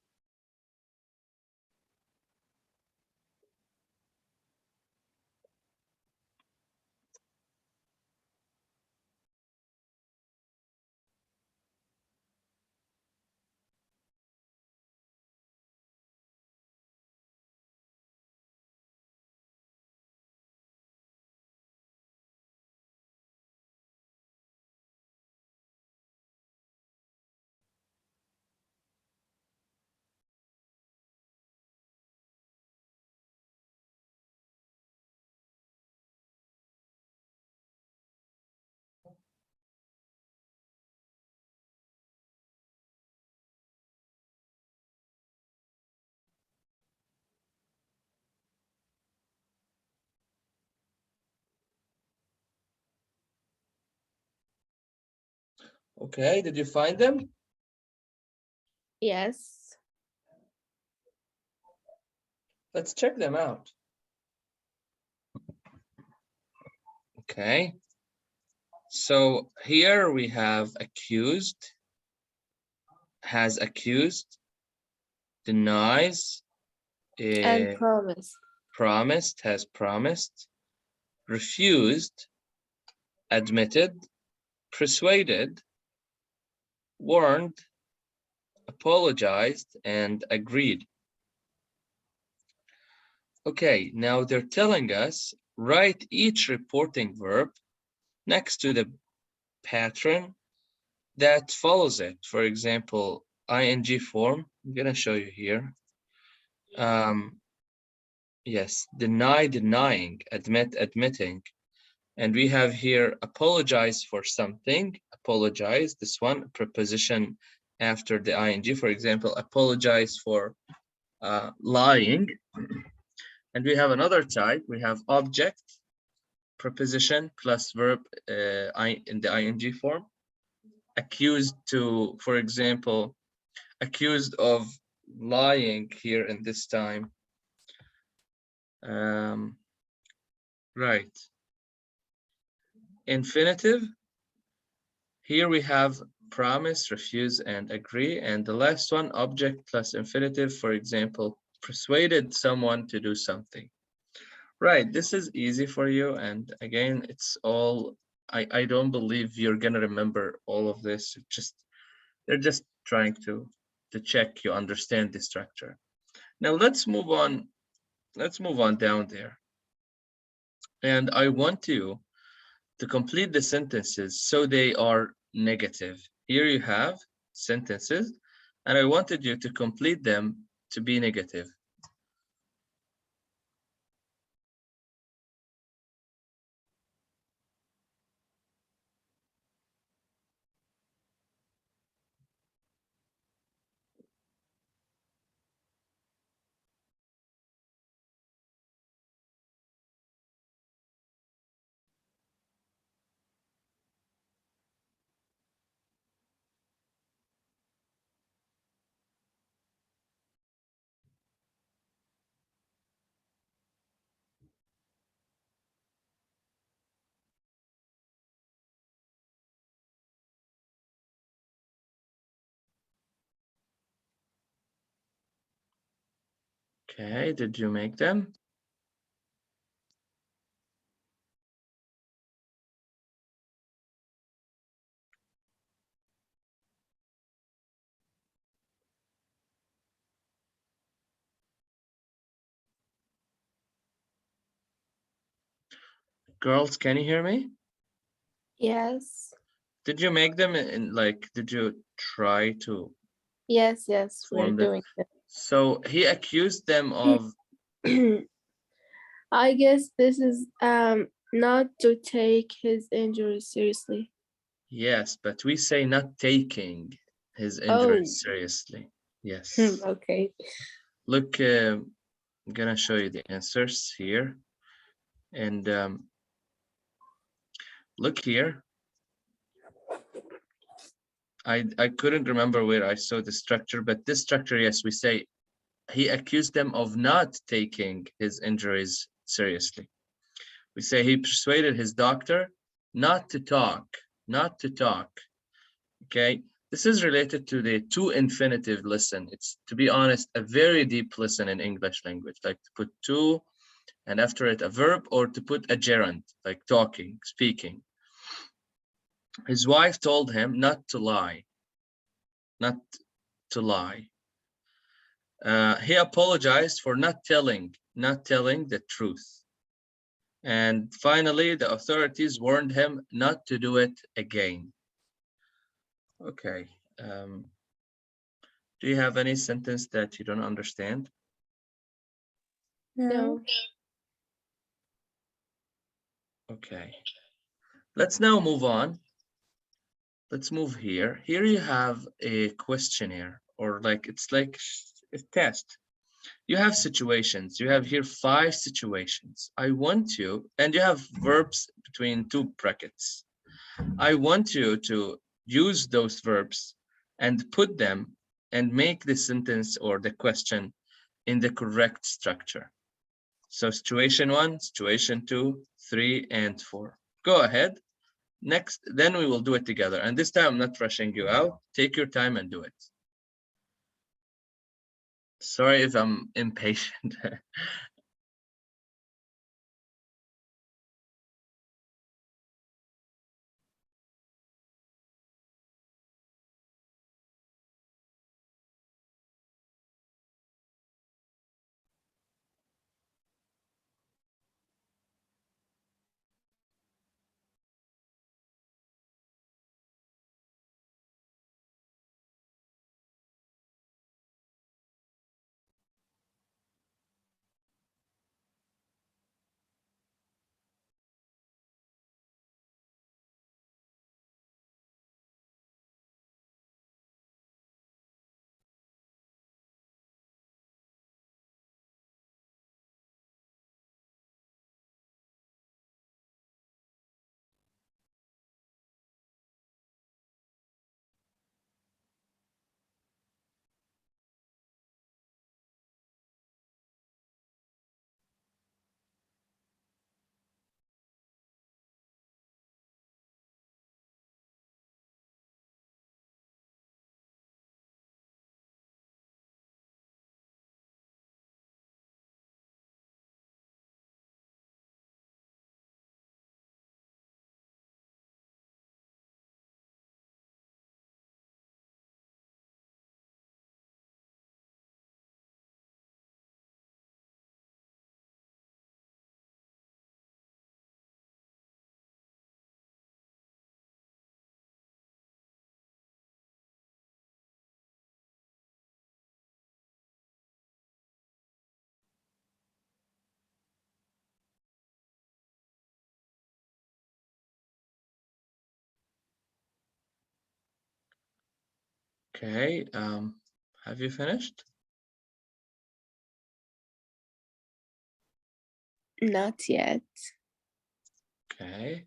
Okay, did you find them? Yes. Let's check them out. Okay. So here we have accused, has accused, denies, And promise. promised, has promised, refused, admitted, persuaded, warned, apologized, and agreed. Okay, now they're telling us, write each reporting verb next to the pattern that follows it. For example, ing form, I'm gonna show you here. Yes, deny, denying, admit, admitting. And we have here apologize for something, apologize, this one, preposition after the ing, for example, apologize for lying. And we have another type, we have object, preposition plus verb in the ing form. Accused to, for example, accused of lying here in this time. Right. Infinitive. Here we have promise, refuse, and agree. And the last one, object plus infinitive, for example, persuaded someone to do something. Right, this is easy for you. And again, it's all, I don't believe you're gonna remember all of this. They're just trying to check you understand the structure. Now let's move on. Let's move on down there. And I want you to complete the sentences so they are negative. Here you have sentences, and I wanted you to complete them to be negative. Okay, did you make them? Girls, can you hear me? Yes. Did you make them in like, did you try to Yes, we're form them? doing So he accused them of, it. I guess this is not to take his injuries seriously. yes, but we say not taking his Oh. injuries seriously. Yes. Okay. Look, I'm gonna show you the answers here. And look here. I couldn't remember where I saw the structure, but this structure, yes, we say he accused them of not taking his injuries seriously. We say he persuaded his doctor not to talk, not to talk. Okay, this is related to the to infinitive listen. It's, to be honest, a very deep listen in English language, like to put to and after it a verb, or to put a gerund, like talking, speaking. His wife told him not to lie, not to lie. He apologized for not telling the truth. And finally, the authorities warned him not to do it again. Okay. Do you have any sentence that you don't understand? No. Okay. Let's now move on. Let's move here. Here you have a questionnaire, or like it's like a test. You have situations. You have here 5 situations. I want you, and you have verbs between 2 brackets. I want you to use those verbs and put them and make the sentence or the question in the correct structure. So situation 1, situation 2, 3, and 4. Go ahead. Next, then we will do it together. And this time I'm not rushing you out. Take your time and do it. Sorry if I'm impatient. Okay, have you finished? Not yet. Okay.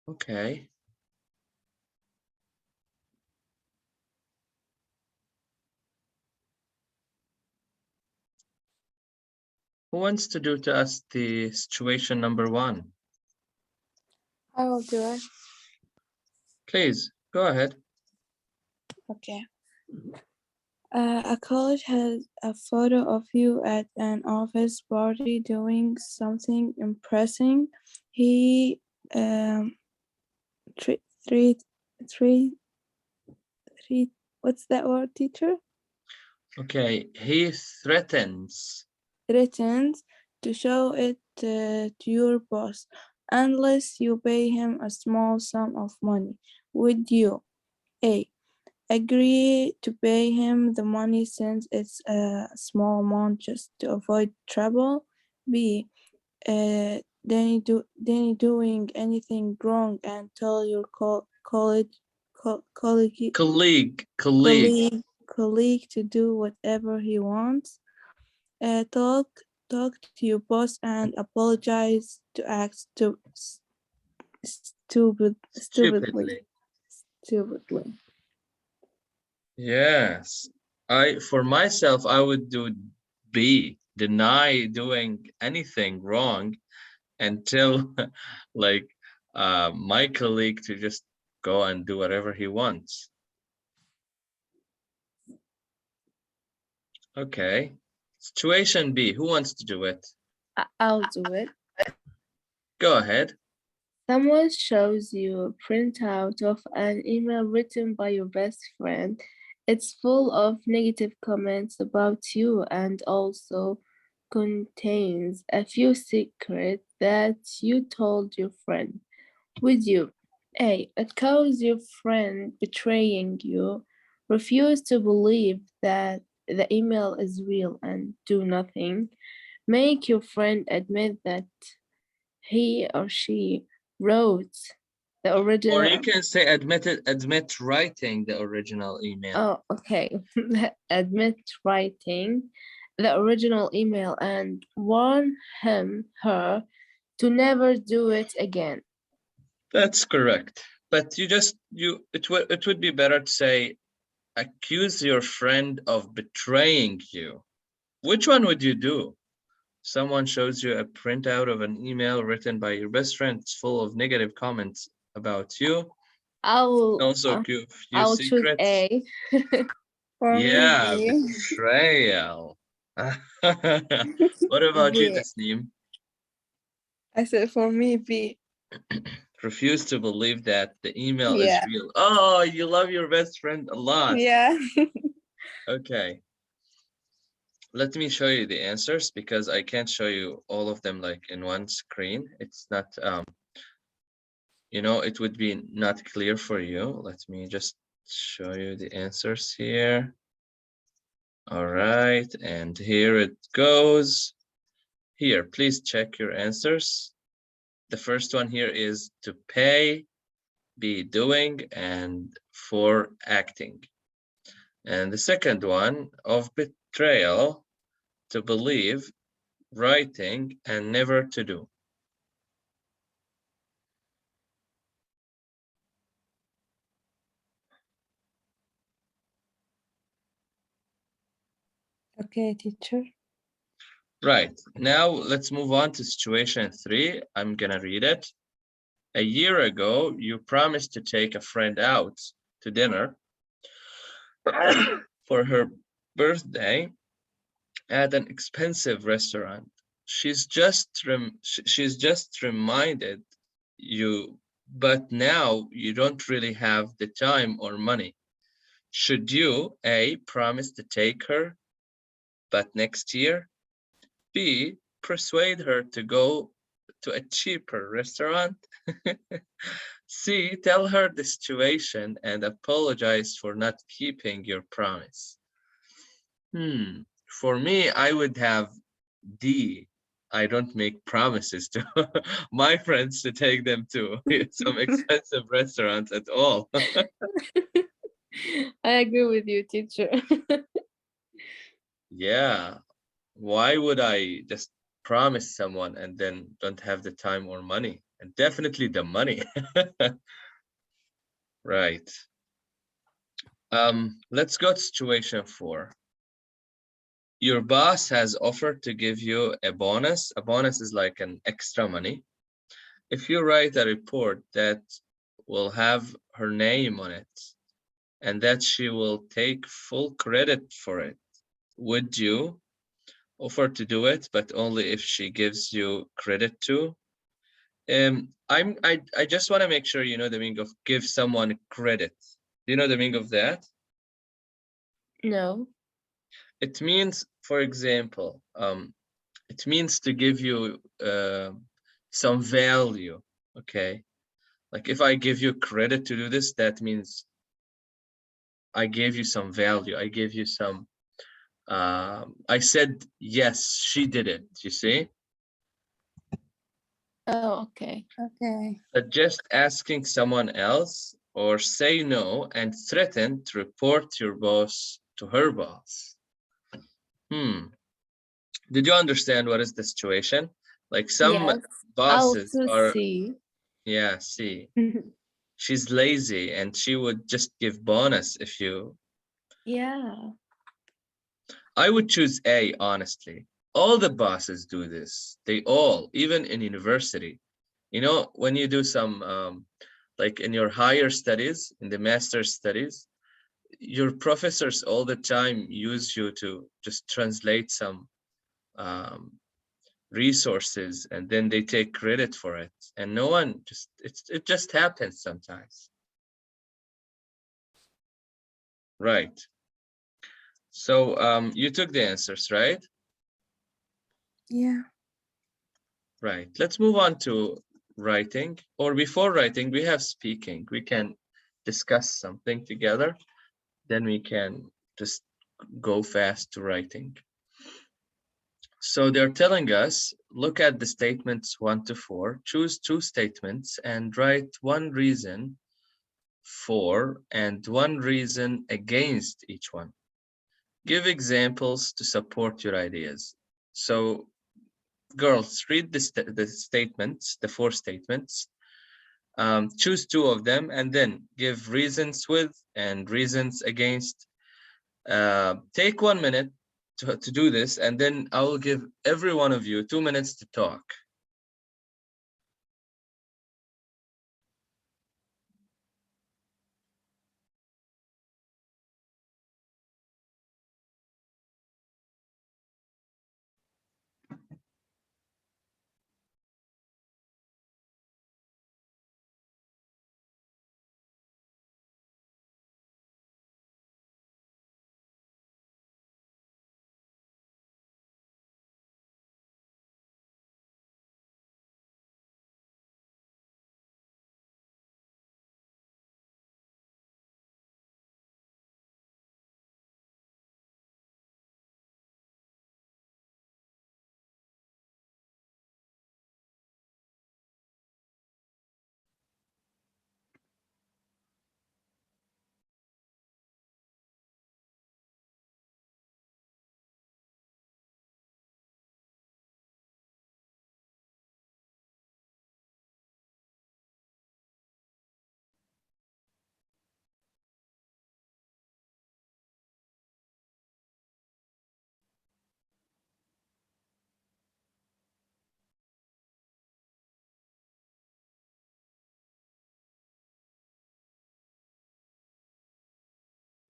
Okay. Who wants to do to us the situation number 1? I will do it. Please, go ahead. Okay. A colleague has a photo of you at an office party doing something impressive. He three three what's that word, teacher? Okay, he threatens. Threatens to show it to your boss unless you pay him a small sum of money. Would you A. agree to pay him the money since it's a small amount just to avoid trouble? B. Doing anything wrong and tell your colleague to do whatever he wants? Talk to your boss and apologize to act stupidly. Yes. For myself, I would do B, deny doing anything wrong until like my colleague to just go and do whatever he wants. Okay. Situation B, who wants to do it? I'll do it. Go ahead. Someone shows you a printout of an email written by your best friend. It's full of negative comments about you and also contains a few secrets that you told your friend. Would you A. accuse your friend betraying you, refuse to believe that the email is real and do nothing, make your friend admit that he or she wrote the original. Or you can say admit writing the original email. Oh, okay. Admit writing the original email and warn her to never do it again. That's correct. But it would be better to say accuse your friend of betraying you. Which one would you do? Someone shows you a printout of an email written by your best friend. It's full of negative comments about you. I'll Few choose secrets. A. Yeah, betrayal. What about you, B. Tasneem? I said for me, B. Refuse to believe that the email is Yeah. real. Oh, you love your best friend a lot. Yeah. Okay. Let me show you the answers because I can't show you all of them like in one screen. It's not, it would be not clear for you. Let me just show you the answers here. All right, and here it goes. Here, please check your answers. The first one here is to pay, B, doing, and 4, acting. And the second one of betrayal, to believe, writing, and never to do. Okay, teacher. Right, now let's move on to situation 3. I'm gonna read it. A year ago, you promised to take a friend out to dinner for her birthday at an expensive restaurant. She's just reminded you, but now you don't really have the time or money. Should you A, promise to take her, but next year? B, persuade her to go to a cheaper restaurant? C, tell her the situation and apologize for not keeping your promise. For me, I would have D. I don't make promises to my friends to take them to some expensive restaurants at all. I agree with you, teacher. Yeah. Why would I just promise someone and then don't have the time or money, and definitely the money. Right. Let's go to situation 4. Your boss has offered to give you a bonus. A bonus is like an extra money if you write a report that will have her name on it and that she will take full credit for it. Would you offer to do it, but only if she gives you credit too? I just want to make sure you know the meaning of give someone credit. Do you know the meaning of that? No. It means, for example, it means to give you some value. Okay, like if I give you credit to do this, that means I gave you some value. I gave you some. I said yes, she did it. You see? Oh, okay. Okay. But just asking someone else, or say no and threaten to report your boss to her boss. Did you understand what is the situation? Like some Yes. bosses Also are, see. yeah, see, she's lazy and she would just give bonus if you. Yeah. I would choose A, honestly. All the bosses do this. They all, even in university. You know, when you do some, like in your higher studies, in the master's studies, your professors all the time use you to just translate some resources, and then they take credit for it, and no one just, it just happens sometimes. Right. So you took the answers, right? Yeah. Right. Let's move on to writing, or before writing, we have speaking. We can discuss something together, then we can just go fast to writing. So they're telling us, look at the statements 1 to 4, choose 2 statements and write 1 reason for and 1 reason against each one. Give examples to support your ideas. So girls, read the statements, the 4 statements, choose 2 of them, and then give reasons with and reasons against. Take 1 minute to do this, and then I will give every one of you 2 minutes to talk.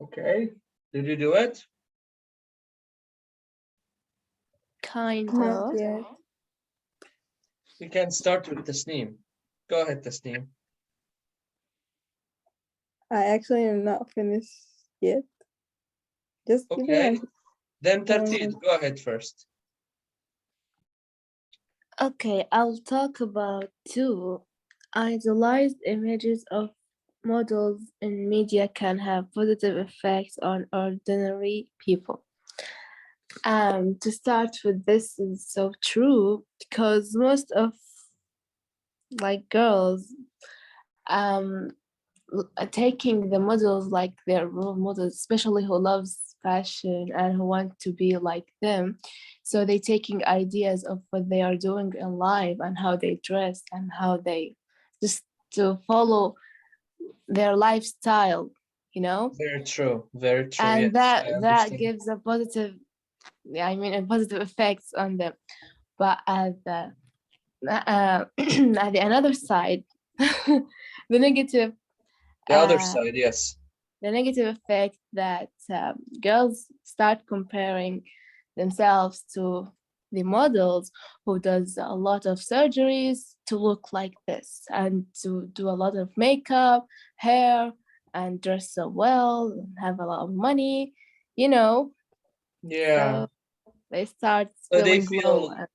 Okay, did you do it? Kind Not of. yet. We can start with Tasneem. Go ahead, Tasneem. I actually am not finished yet. Just give me Okay, a then Tartid, moment. go ahead first. Okay, I'll talk about 2 idealized images of models in media can have positive effects on ordinary people. To start with, this is so true because most of like girls taking the models like their role models, especially who loves fashion and who want to be like them. So they taking ideas of what they are doing in life and how they dress and how they just to follow their lifestyle, you know? Very true. Very true. And Yes, I that understand. gives a positive, I mean, a positive effects on them. But at the at the another side, the negative The other uh, side, yes. the negative effect that girls start comparing themselves to the models who does a lot of surgeries to look like this and to do a lot of makeup, hair, and dress so well and have a lot of money, you know. Yeah. So they start So they feeling low. feel And,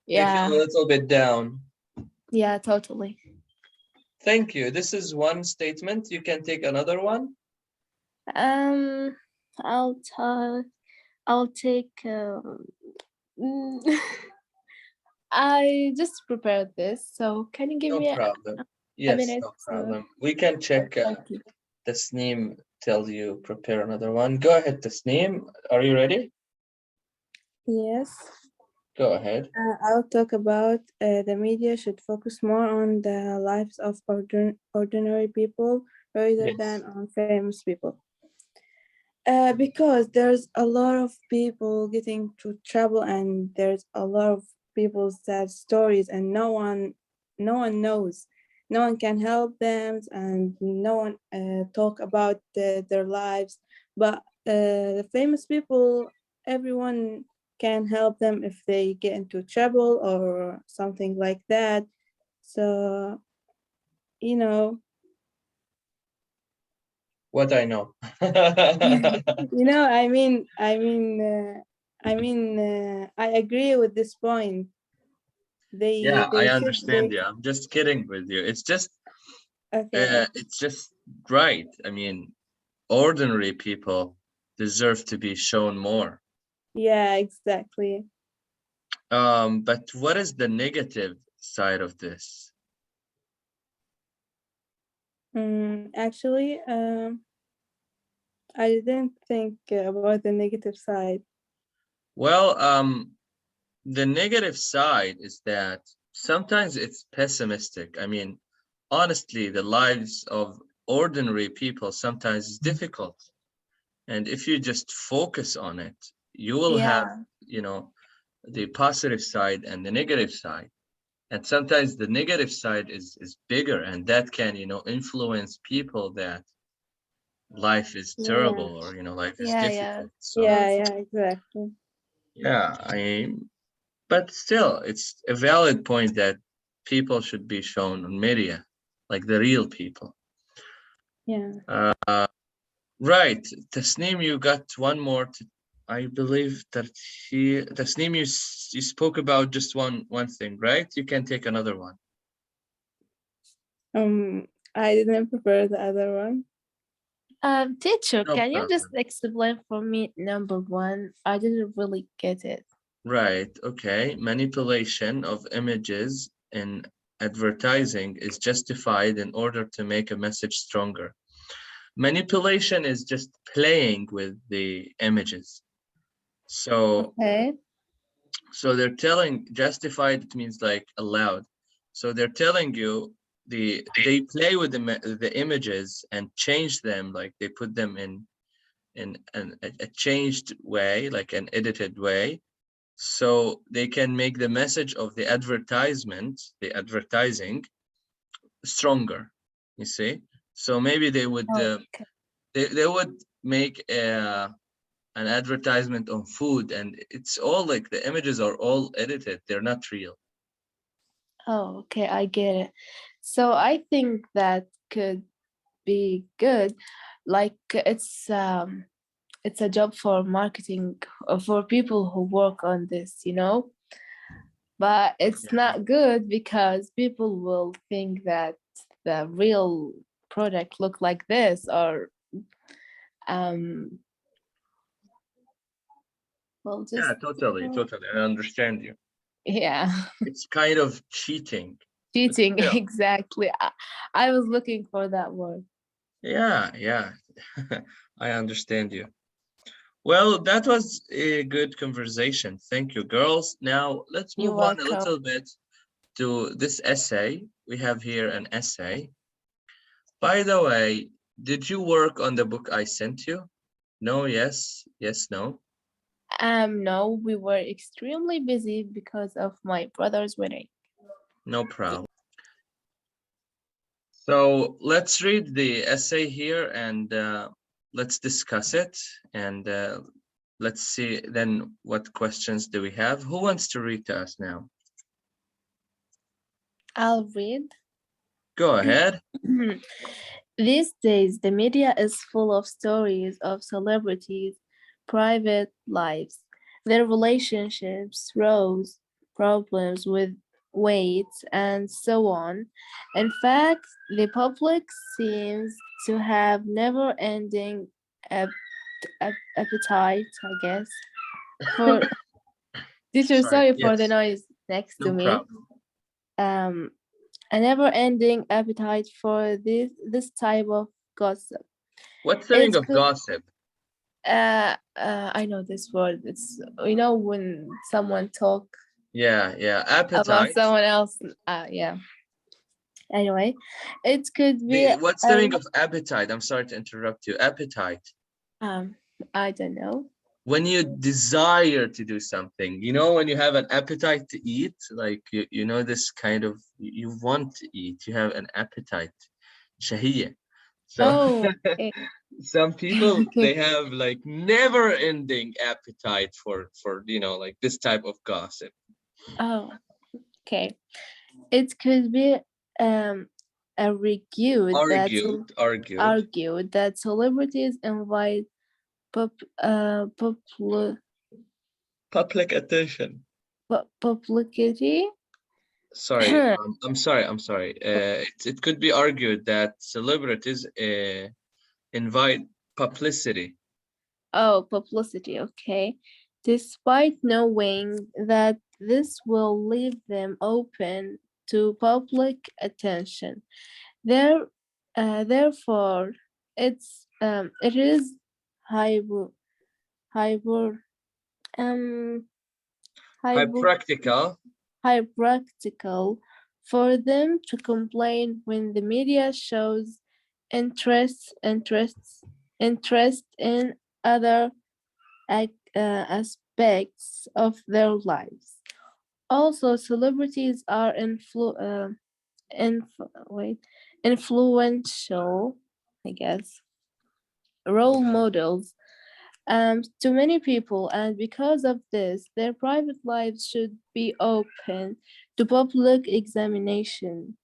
they feel a yeah, little bit down. yeah, totally. Thank you. This is one statement. You can take another one. Um, I'll tell. I'll take. Mm, I just prepared this, so can you give No me problem. a Yes, minute? no problem. We can check Thank you. Tasneem tells you prepare another one. Go ahead, Tasneem. Are you ready? Yes. Go ahead. I'll talk about the media should focus more on the lives of ordinary people rather Yes. than on famous people. Because there's a lot of people getting to trouble and there's a lot of people's sad stories and no one knows. No one can help them and no one talk about their lives. But the famous people, everyone can help them if they get into trouble or something like that. So, you know, What I know. I agree with this point. Yeah, I They should understand you. I'm just kidding with you. okay. It's just right. I mean, ordinary people deserve to be shown more. Yeah, exactly. But what is the negative side of this? Actually, I didn't think about the negative side. Well, the negative side is that sometimes it's pessimistic. I mean, honestly, the lives of ordinary people sometimes is difficult. And if you just focus on it, you will have, Yeah, the positive side and the negative side. And sometimes the negative side is bigger, and that can, influence people that life is Yeah, terrible, or, life is yeah. difficult. So, yeah, exactly. yeah, but still, it's a valid point that people should be shown on media, like the real people. Yeah. Right. Tasneem, you got one more. I believe that Tasneem, you spoke about just one thing, right? You can take another one. I didn't prepare the other one. Teacher, No can you just problem. explain for me number one? I didn't really get it. Right. Okay. Manipulation of images in advertising is justified in order to make a message stronger. Manipulation is just playing with the images. So Okay. they're telling justified, it means like allowed. So they're telling you they play with the images and change them, like they put them in a changed way, like an edited way, so they can make the message of the advertising stronger, you see. So maybe they would Okay. they would make an advertisement on food, and it's all like the images are all edited, they're not real. Oh, okay, I get it. So I think that could be good. Like it's a job for marketing for people who work on this, you know? But it's Yeah. not good because people will think that the real product look like this or um well Yeah, just totally, totally. I understand you. yeah. It's kind of cheating. But Cheating, still, exactly. I was looking for that word. yeah. I understand you. Well, that was a good conversation. Thank you, girls. Now let's You're move on a welcome. little bit to this essay. We have here an essay. By the way, did you work on the book I sent you? No, yes, yes, no. No, we were extremely busy because of my brother's wedding. No problem. So let's read the essay here and let's discuss it. And let's see then what questions do we have. Who wants to read to us now? I'll read. Go ahead. These days, the media is full of stories of celebrities' private lives, their relationships, roles, problems with weight, and so on. In fact, the public seems to have never-ending appetite, I guess, for teacher, sorry for the Yes, noise next to no me. problem. A never-ending appetite for this type of gossip. What's the meaning It of could, gossip? I know this word. It's when someone talk Yeah, about appetite. someone else. Yeah. Anyway, it could be. What's the meaning of appetite? I'm sorry to interrupt you. Appetite. I don't know. When you desire to do something, when you have an appetite to eat, like this kind of, you want to eat, you have an appetite, shahiyya. So Oh, okay. some people, Okay. they have like never ending appetite for like this type of gossip. Oh, okay. It could be argued that celebrities invite Public attention. publicity. Sorry, I'm sorry. It could be argued that celebrities invite publicity. Oh, publicity, okay. Despite knowing that this will leave them open to public attention. Therefore, it is hyper, hyper, um, hyper, Practical. practical for them to complain when the media shows interest in other aspects of their lives. Also, celebrities are influential, I guess, role models to many people, and because of this, their private lives should be open to public examination.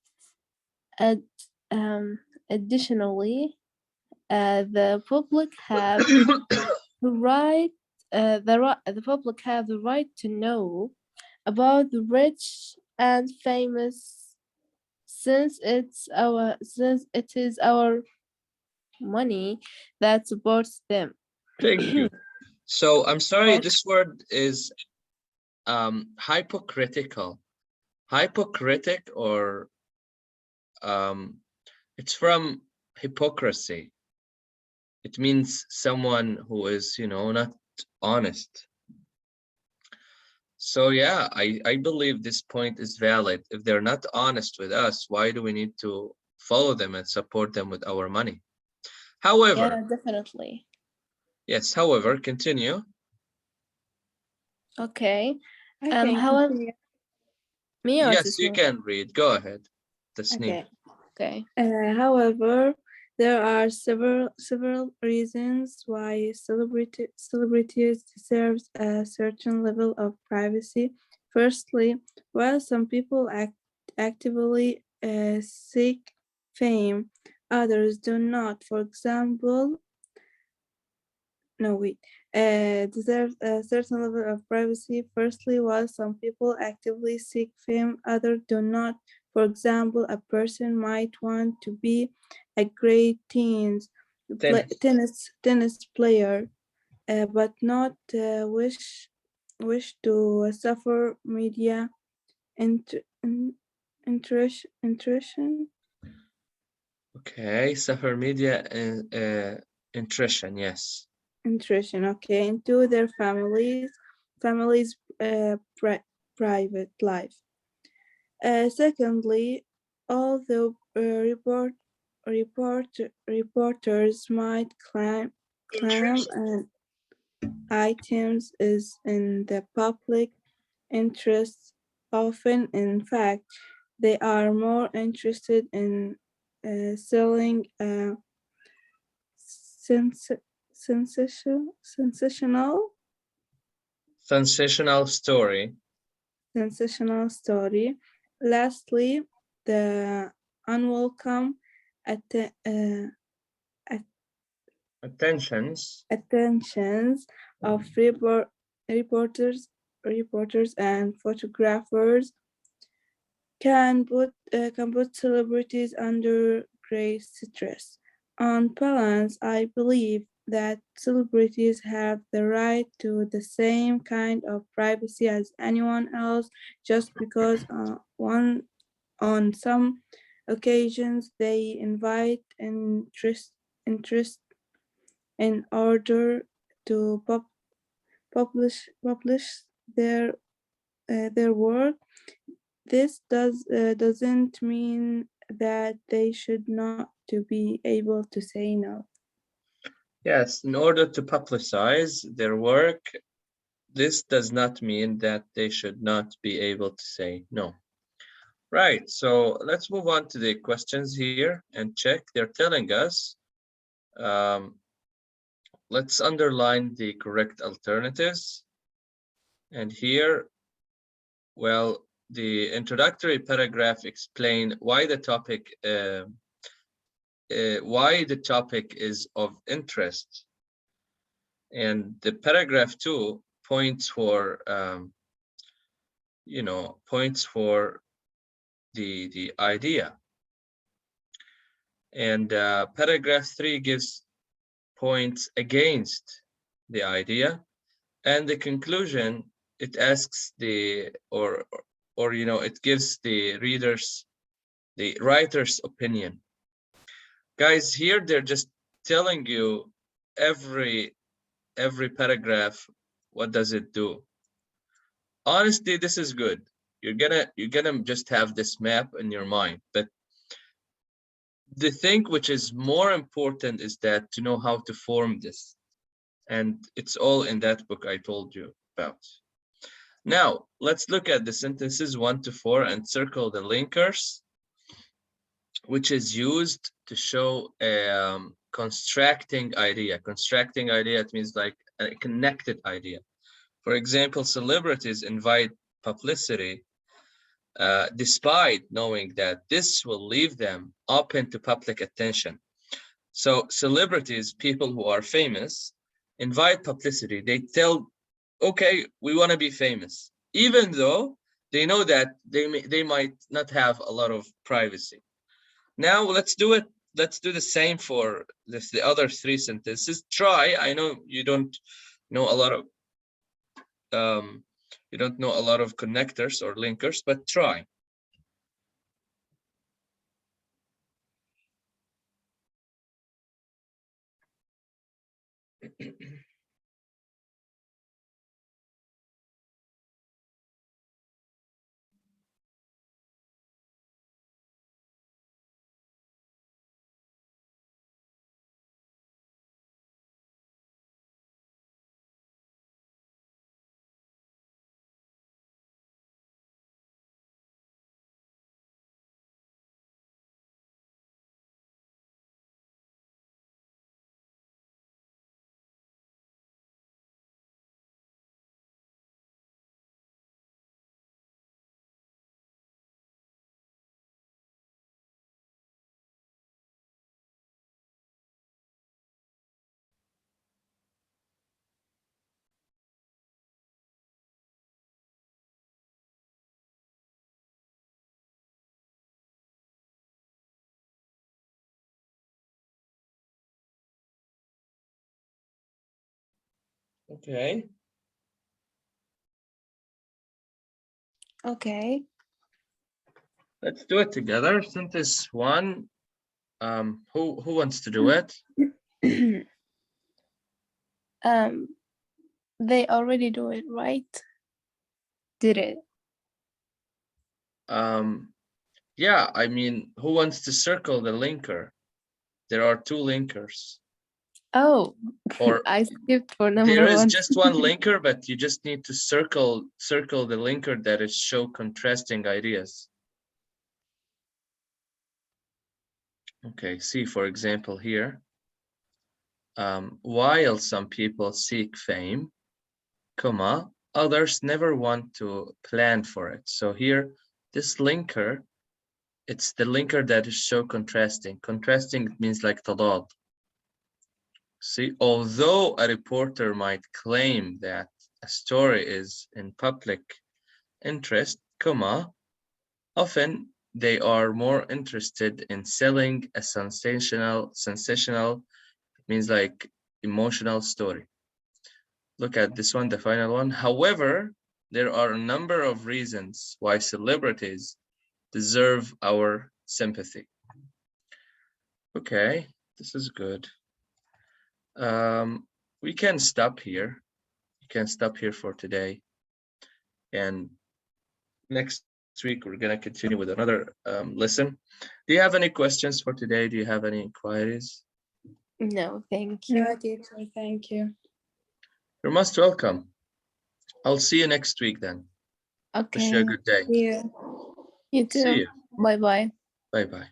Additionally, the public have the right the right to know about the rich and famous, since it is our money that supports them. Thank you. So I'm sorry, Yes. this word is hypocritical. Hypocritic, or it's from hypocrisy. It means someone who is, not honest. So yeah, I believe this point is valid. If they're not honest with us, why do we need to follow them and support them with our money? However, Yeah, definitely. yes, however, continue. Okay. I can However, continue. me or Yes, you Tasneem? can read. Go ahead. Tasneem. Okay. However, there are several reasons why celebrities deserve a certain level of privacy. Firstly, while some people actively seek fame, others do not. For example, deserve a certain level of privacy. Firstly, while some people actively seek fame, others do not. For example, a person might want to be a great tennis player, but not wish to suffer media intrusion. Okay, suffer media intrusion, yes. intrusion, okay, into their families' private life. Secondly, although reporters might claim items is in the public interest, often, in fact, they are more interested in selling sensational story. Lastly, the unwelcome Attentions of reporters and photographers can put celebrities under great stress. On balance, I believe that celebrities have the right to the same kind of privacy as anyone else, just because on some occasions they invite interest in order to publish their work. This doesn't mean that they should not to be able to say no. Yes, in order to publicize their work, this does not mean that they should not be able to say no. Right, so let's move on to the questions here and check. They're telling us, let's underline the correct alternatives. And here, well, the introductory paragraph explain why the topic is of interest. And the paragraph 2 points for the idea. And paragraph 3 gives points against the idea, and the conclusion, it asks it gives the writer's opinion. Guys, here they're just telling you every paragraph, what does it do? Honestly, this is good. You're gonna just have this map in your mind, but the thing which is more important is that to know how to form this, and it's all in that book I told you about. Now let's look at the sentences 1 to 4 and circle the linkers, which is used to show a constructing idea. Constructing idea, it means like a connected idea. For example, celebrities invite publicity despite knowing that this will leave them open to public attention. So celebrities, people who are famous, invite publicity. They tell, okay, we want to be famous, even though they know that they might not have a lot of privacy. Now let's do it. Let's do the same for the other 3 sentences. Try. I know you don't know a lot of connectors or linkers, but try. Okay. Okay. Let's do it together. Sentence 1. Who wants to do it? They already do it, right? Did it. Yeah, I mean, who wants to circle the linker? There are 2 linkers. Oh, Or I skipped for number there is 1. just 1 linker, but you just need to circle the linker that is show contrasting ideas. Okay, see, for example, here, while some people seek fame, comma, others never want to plan for it. So here, this linker, it's the linker that is show contrasting. Contrasting means like tadad. See, although a reporter might claim that a story is in public interest, comma, often they are more interested in selling a sensational, means like emotional story. Look at this one, the final one. However, there are a number of reasons why celebrities deserve our sympathy. Okay, this is good. We can stop here. You can stop here for today. And next week, we're going to continue with another lesson. Do you have any questions for today? Do you have any inquiries? No, thank you. No, teacher, thank you. You're most welcome. I'll see you next week then. Wish you Okay. a good day. Yeah. You too. See you. Bye-bye. Bye-bye.